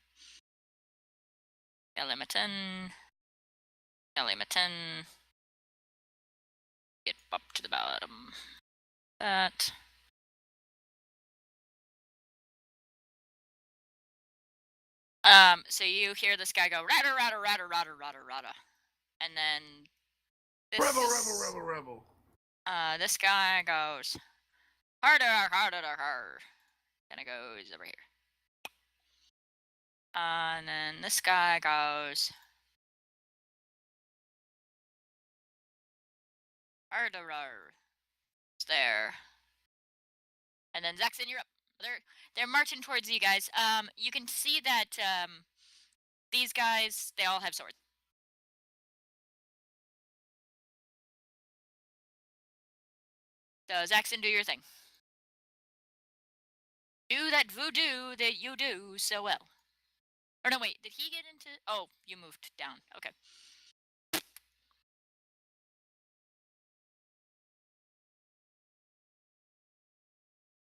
LM a 10. LM a 10. Get up to the bottom. That. So you hear this guy go rata rata rata rata rata rata, and then this Rebel. this guy goes harder harder harder, and it goes over here. And then this guy goes harder. It's there. And then Zaxxon, you're up. They're marching towards you guys. You can see that these guys, they all have swords. So Zaxxon, do your thing. Do that voodoo that you do so well. Or no, wait, did he get into? Oh, you moved down. Okay.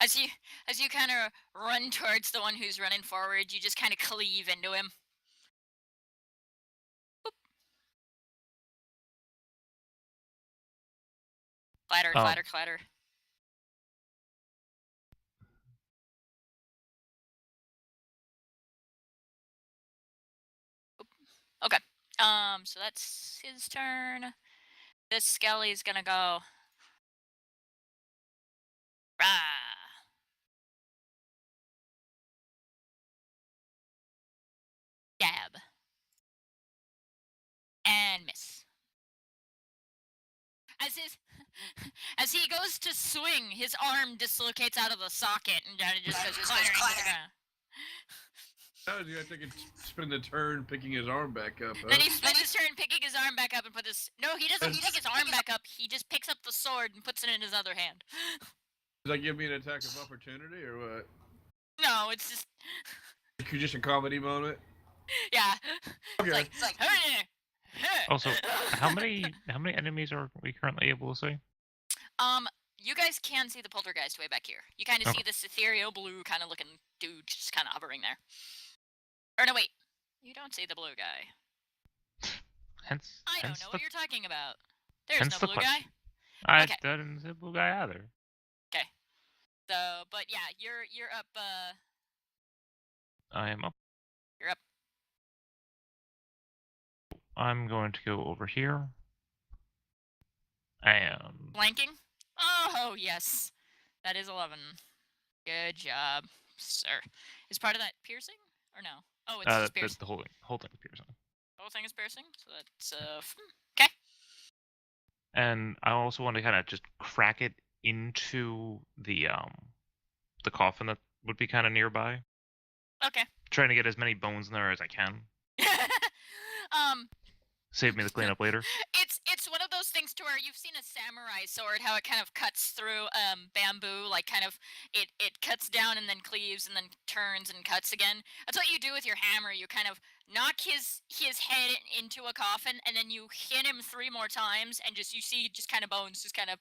As you kind of run towards the one who's running forward, you just kind of cleave into him. Boop. Clatter, Oh. clatter, clatter. Okay. So that's his turn. This Skelly's gonna go. Rah! Stab. And miss. As his, as he goes to swing, his arm dislocates out of the socket and just goes clattering to the ground. Now he's gonna spend the turn picking his arm back up. Huh? Then he spends his turn picking his arm back up and put his. No, he doesn't pick his arm back up. He just picks up the sword and puts it in his other hand. Does that give me an attack of opportunity or what? No, it's just. Just a comedy moment. Yeah. Okay. It's like. Also, how many enemies are we currently able to see? You guys can see the poltergeist way back here. You kind of see this ethereal blue kind of looking dude just kind of hovering there. Or no, wait. You don't see the blue guy. Hence, I don't hence know the, what you're talking about. There's hence no the blue guy. question. I Okay. didn't see the blue guy either. Okay. So, but yeah, you're up. I am up. You're up. I'm going to go over here. And Flanking. Oh yes, that is 11. Good job, sir. Is part of that piercing or no? Oh, it's just piercing. the whole thing is piercing. The whole thing is piercing. So that's okay. And I also want to kind of just crack it into the coffin that would be kind of nearby. Okay. Trying to get as many bones in there as I can. Save me the cleanup later. It's one of those things to where you've seen a samurai sword, how it kind of cuts through bamboo, like kind of it cuts down and then cleaves and then turns and cuts again. That's what you do with your hammer. You kind of knock his head into a coffin and then you hit him 3 more times and you see kind of bones just kind of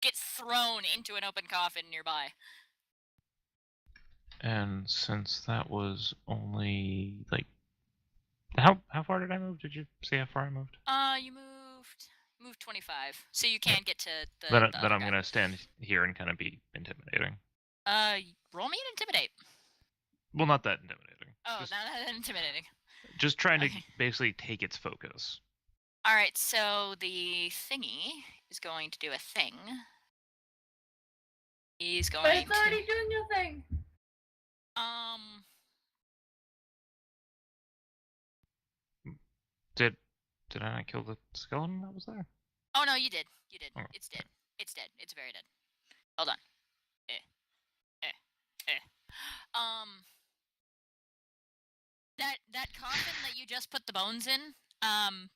get thrown into an open coffin nearby. And since that was only like how far did I move? Did you say how far I moved? You moved 25, so you can get to the. Then the I'm gonna stand here and kind of be intimidating. Roll me an intimidate. Well, not that intimidating. Oh, not that intimidating. Just trying to basically take its focus. All right, so the thingy is going to do a thing. He's going. But it's already doing your thing. Did I not kill the skeleton that was there? Oh no, you did. You did. Oh, It's dead. It's dead. It's very dead. Hold on. That coffin that you just put the bones in,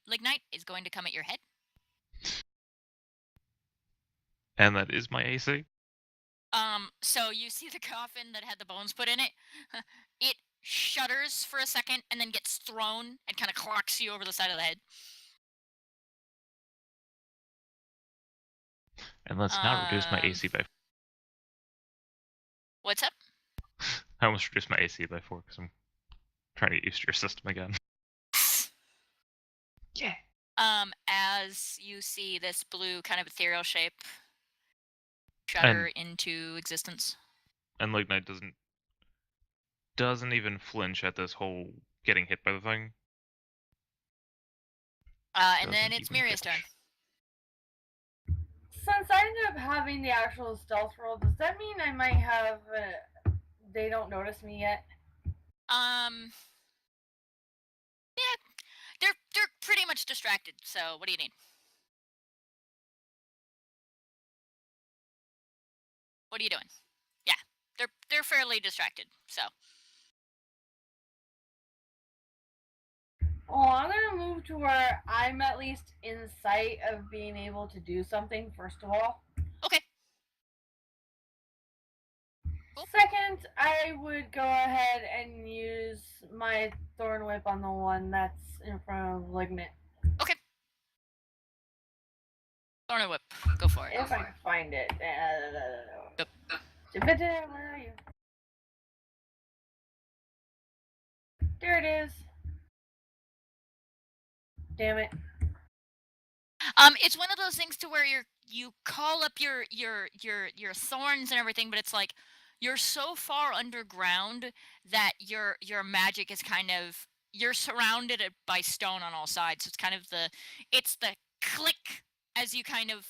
Lignite is going to come at your head. And that is my AC. So you see the coffin that had the bones put in it. It shudders for a second and then gets thrown and kind of clocks you over the side of the head. And let's not reduce my AC by. What's up? I almost reduced my AC by 4 because I'm trying to get used to your system again. Yeah. As you see this blue kind of ethereal shape shudder into existence. And Lignite doesn't even flinch at this whole getting hit by the thing. And then it's Miria's turn. Since I ended up having the actual stealth roll, does that mean I might have they don't notice me yet? Yeah, they're pretty much distracted. So what do you need? What are you doing? Yeah, they're fairly distracted. So. Oh, I'm gonna move to where I'm at least in sight of being able to do something. First of all. Okay. Cool. Second, I would go ahead and use my thorn whip on the one that's in front of Lignite. Okay. Thorn whip. Go for it. If I can find it. Yep. Where are you? There it is. Damn it. It's one of those things to where you call up your thorns and everything, but it's like you're so far underground that your magic is kind of you're surrounded by stone on all sides. So it's kind of the click as you kind of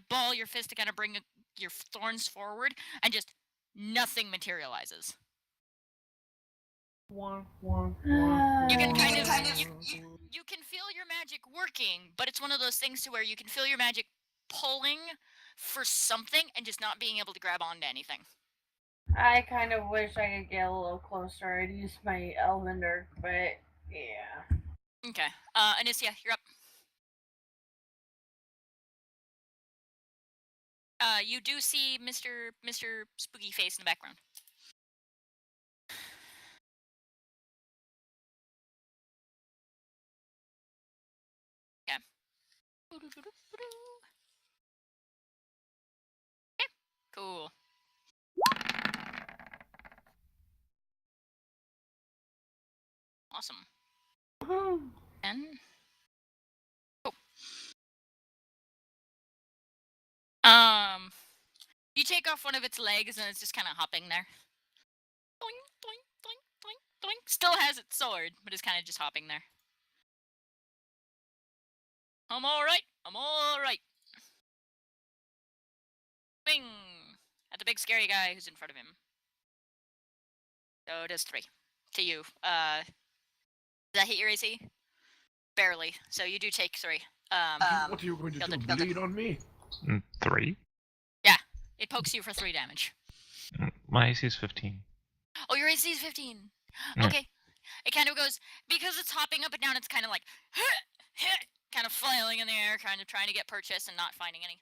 ball your fist to kind of bring your thorns forward, and just nothing materializes. You can kind of you can feel your magic working, but it's one of those things to where you can feel your magic pulling for something and just not being able to grab onto anything. I kind of wish I could get a little closer. I'd use my Elvinder, but yeah. Okay. Anicia, you're up. You do see Mr. Spooky Face in the background. Yeah. Okay. Cool. Awesome. And you take off one of its legs and it's just kind of hopping there. Doink, doink, doink, doink, doink. Still has its sword, but it's kind of just hopping there. I'm all right. I'm all right. Bing! At the big scary guy who's in front of him. So it does 3 to you. Does that hit your AC? Barely. So you do take 3. What are you going to kill do? the- Bleed on me? 3. Yeah, it pokes you for 3 damage. My AC is 15. Oh, your AC is 15. Yeah. Okay. It kind of goes, because it's hopping up and down, it's kind of like, kind of flailing in the air, kind of trying to get purchase and not finding any.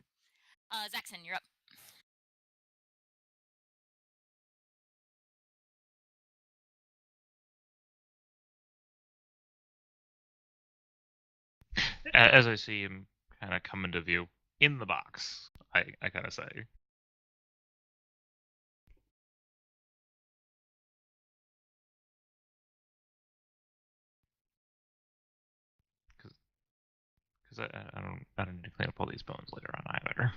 Zaxxon, you're up. As I see him kind of come into view in the box, I kind of say. Because I don't need to clean up all these bones later on either.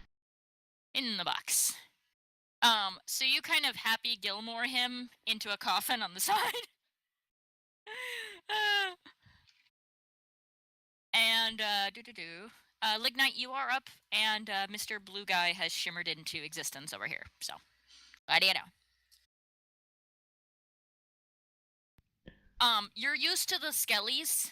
In the box. So you kind of Happy Gilmore him into a coffin on the side. And Lignite, you are up, and Mr. Blue Guy has shimmered into existence over here. So, what do you know? You're used to the skellies,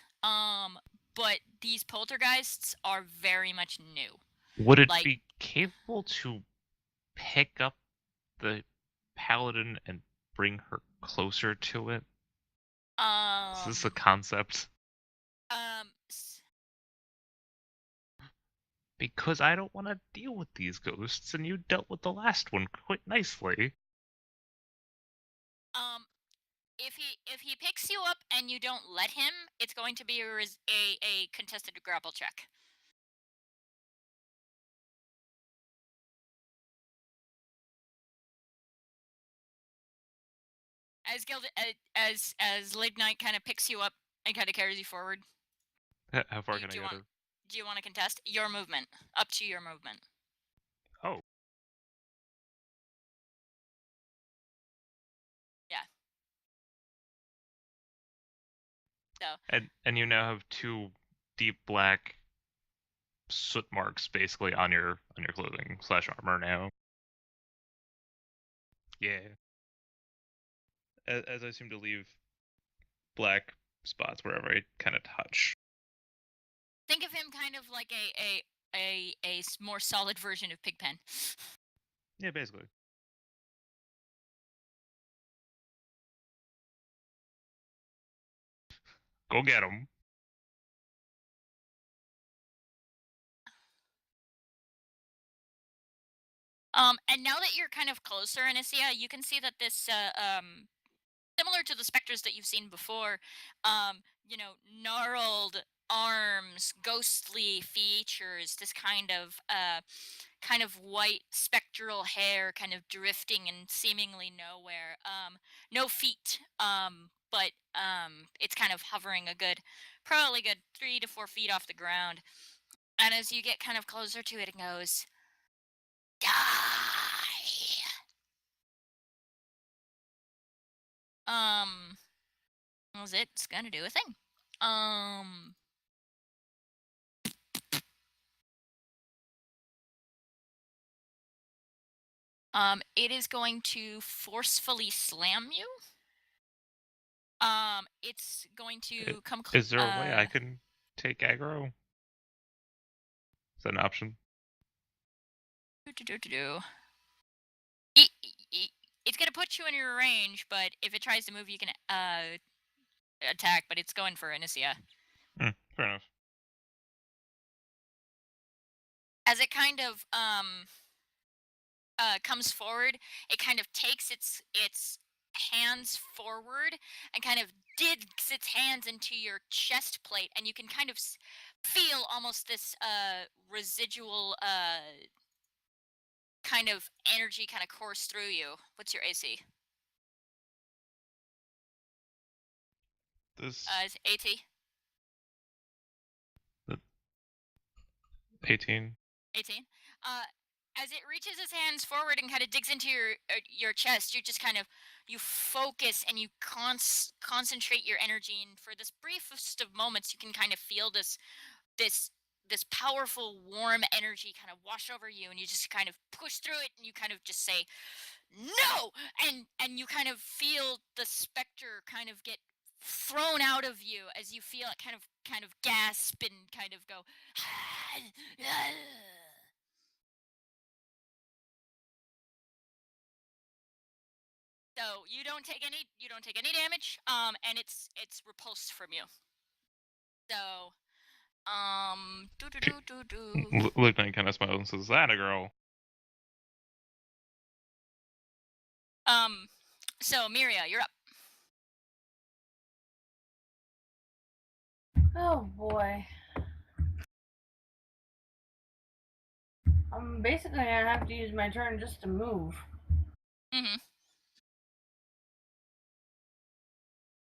but these poltergeists are very much new. Would it Like- be capable to pick up the paladin and bring her closer to it? Is this a concept? Because I don't want to deal with these ghosts, and you dealt with the last one quite nicely. If he picks you up and you don't let him, it's going to be a contested grapple check. As Lignite kind of picks you up and kind of carries you forward. How far can I Do go? you want to contest your movement? Up to your movement. Oh. Yeah. So. And you now have 2 deep black soot marks basically on your clothing / armor now. Yeah. As I seem to leave black spots wherever I kind of touch. Think of him kind of like a more solid version of Pigpen. Yeah, basically. Go get him. And now that you're kind of closer, Anicia, you can see that this similar to the specters that you've seen before, gnarled arms, ghostly features, this kind of white spectral hair kind of drifting and seemingly nowhere. No feet, but it's kind of hovering probably good 3 to 4 feet off the ground. And as you get kind of closer to it, it goes, die. Well, it's gonna do a thing. It is going to forcefully slam you. It's going to come. Is there a way I can take aggro? Is that an option? It's gonna put you in your range, but if it tries to move, you can attack. But it's going for Inicia. Fair enough. As it kind of comes forward, it kind of takes its hands forward and kind of digs its hands into your chest plate, and you can kind of feel almost this residual kind of energy kind of course through you. What's your AC? This Is AT? 18. 18. As it reaches its hands forward and kind of digs into your chest, you just kind of you focus and you concentrate your energy, and for this briefest of moments, you can kind of feel this powerful warm energy kind of wash over you, and you just kind of push through it, and you kind of just say no, and you kind of feel the specter kind of get thrown out of you as you feel it kind of gasp and kind of go. So you don't take any damage, and it's repulsed from you. So, Luke kind of smiles and says, "That a girl." So Miria, you're up. Oh boy. I'm basically gonna have to use my turn just to move. Mm-hmm.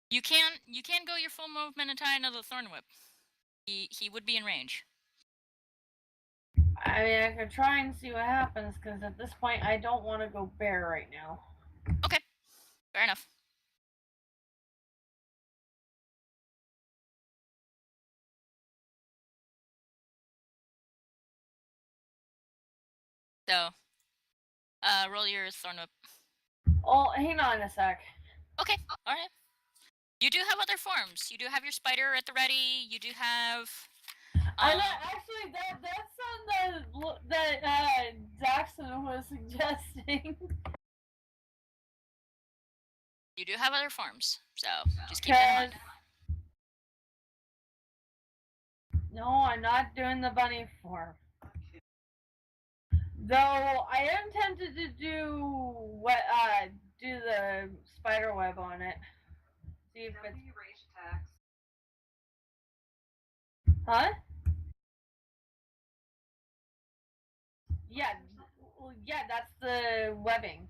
You can go your full movement and tie another thorn whip. He would be in range. I mean, I could try and see what happens, because at this point, I don't want to go bear right now. Okay, fair enough. So, roll your thorn whip. Oh, hang on a sec. Okay, all right. You do have other forms. You do have your spider at the ready. You do have. Actually, that's something that Jackson was suggesting. You do have other forms, so just keep that in mind. No, I'm not doing the bunny form. Though I am tempted to do the spider web on it. See if it's range attacks. huh? Yeah, well, yeah, that's the webbing.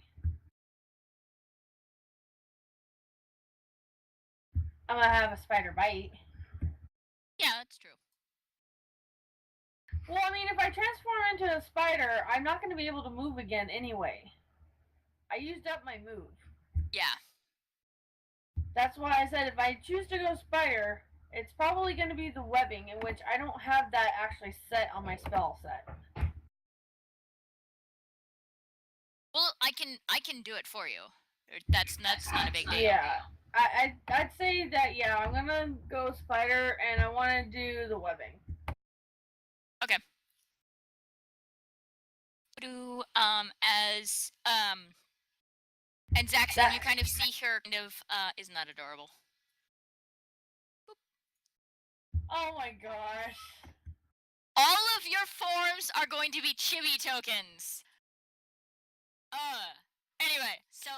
I'm gonna have a spider bite. Yeah, that's true. Well, I mean, if I transform into a spider, I'm not going to be able to move again anyway. I used up my move. Yeah. That's why I said if I choose to go spider, it's probably going to be the webbing, in which I don't have that actually set on my spell set. Well, I can do it for you. That's not a big deal. Yeah. I'd say that, yeah, I'm going to go spider, and I want to do the webbing. Okay. And Zaxxon, you kind of see her kind of, isn't that adorable? Boop. Oh my gosh. All of your forms are going to be chibi tokens. Anyway, so,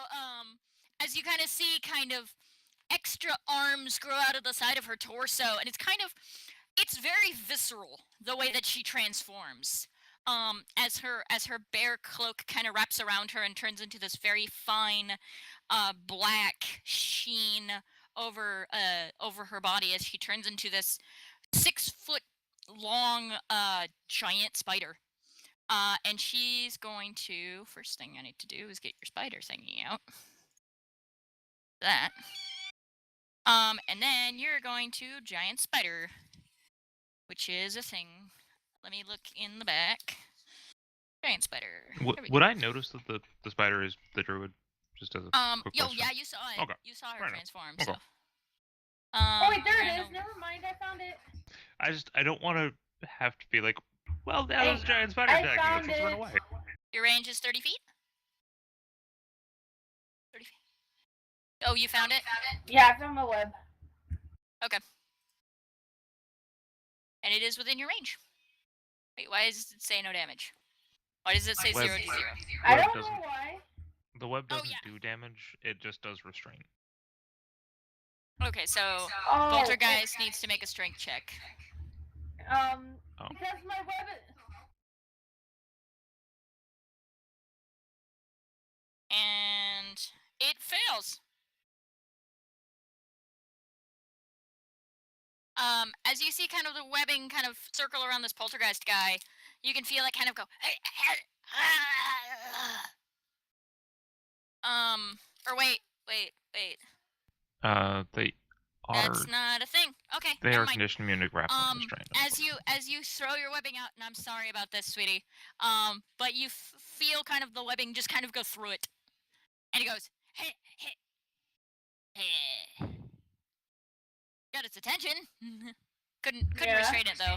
as you kind of see kind of extra arms grow out of the side of her torso, and it's very visceral, the way that she transforms. As her bear cloak kind of wraps around her and turns into this very fine, black sheen over her body, as she turns into this 6-foot long giant spider. And she's going to, first thing I need to do is get your spider thingy out. That. And then you're going to giant spider, which is a thing. Let me look in the back. Giant spider. There we Would go. I notice that the spider is the druid? Just as a quick Yo, question. yeah, you saw it. Okay. You saw her Fair enough. transform. Okay. So. Oh wait, there ran it is. over- Never mind, I found it. I don't want to have to be like, well, now Hey, there's a giant spider I attacking us. found Let's run it. away. Your range is 30 feet. 30 feet. Oh, you found it. Yeah, I found the web. And it is within your range. Wait, why does it say no damage? Why does it say Web- 0 to 0? I Web don't know doesn't- why. The web Oh, doesn't yeah. do damage. It just does restraint. Okay, so Oh, Poltergeist needs to make a strength check. Oh. Because my web. And it fails. As you see kind of the webbing kind of circle around this poltergeist guy, you can feel it kind of go. Or wait. They are That's not a thing. Okay, they never are mind. conditioned immune to grappling restraint. As you throw your webbing out, and I'm sorry about this, sweetie. But you feel kind of the webbing just kind of go through it, and it goes. Hey, hey, hey. Got its attention. couldn't Yeah. restrain it though.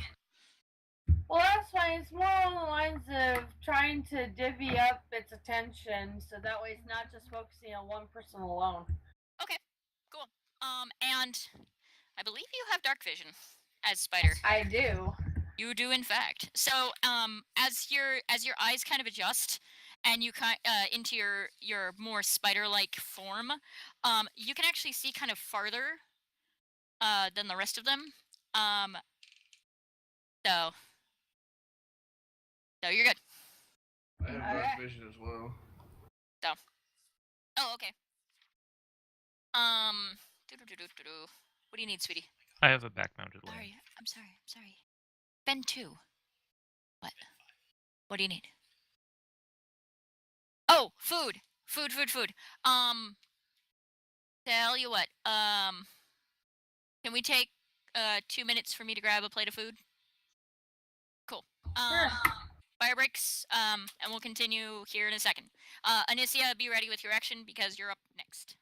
Well, that's fine. It's more along the lines of trying to divvy up its attention, so that way it's not just focusing on one person alone. Okay, cool. And I believe you have dark vision as Spider. I do. You do, in fact. So, as your eyes kind of adjust, and you into your more spider-like form, you can actually see kind of farther than the rest of them. So you're good. I have Alright. dark vision as well. Oh, okay. Doo-doo-doo-doo-doo-doo. What do you need, sweetie? I have a back-mounted lens. Sorry, I'm sorry. Ben 2. What? What do you need? Oh, food. Food. Tell you what. Can we take 2 minutes for me to grab a plate of food? Cool. Sure. Fire breaks. And we'll continue here in a second. Anicia, be ready with your action because you're up next.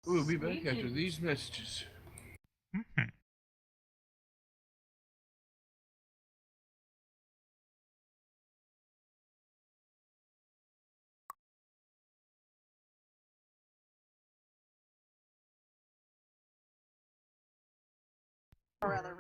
We'll be back after these messages. Mhm. Or rather,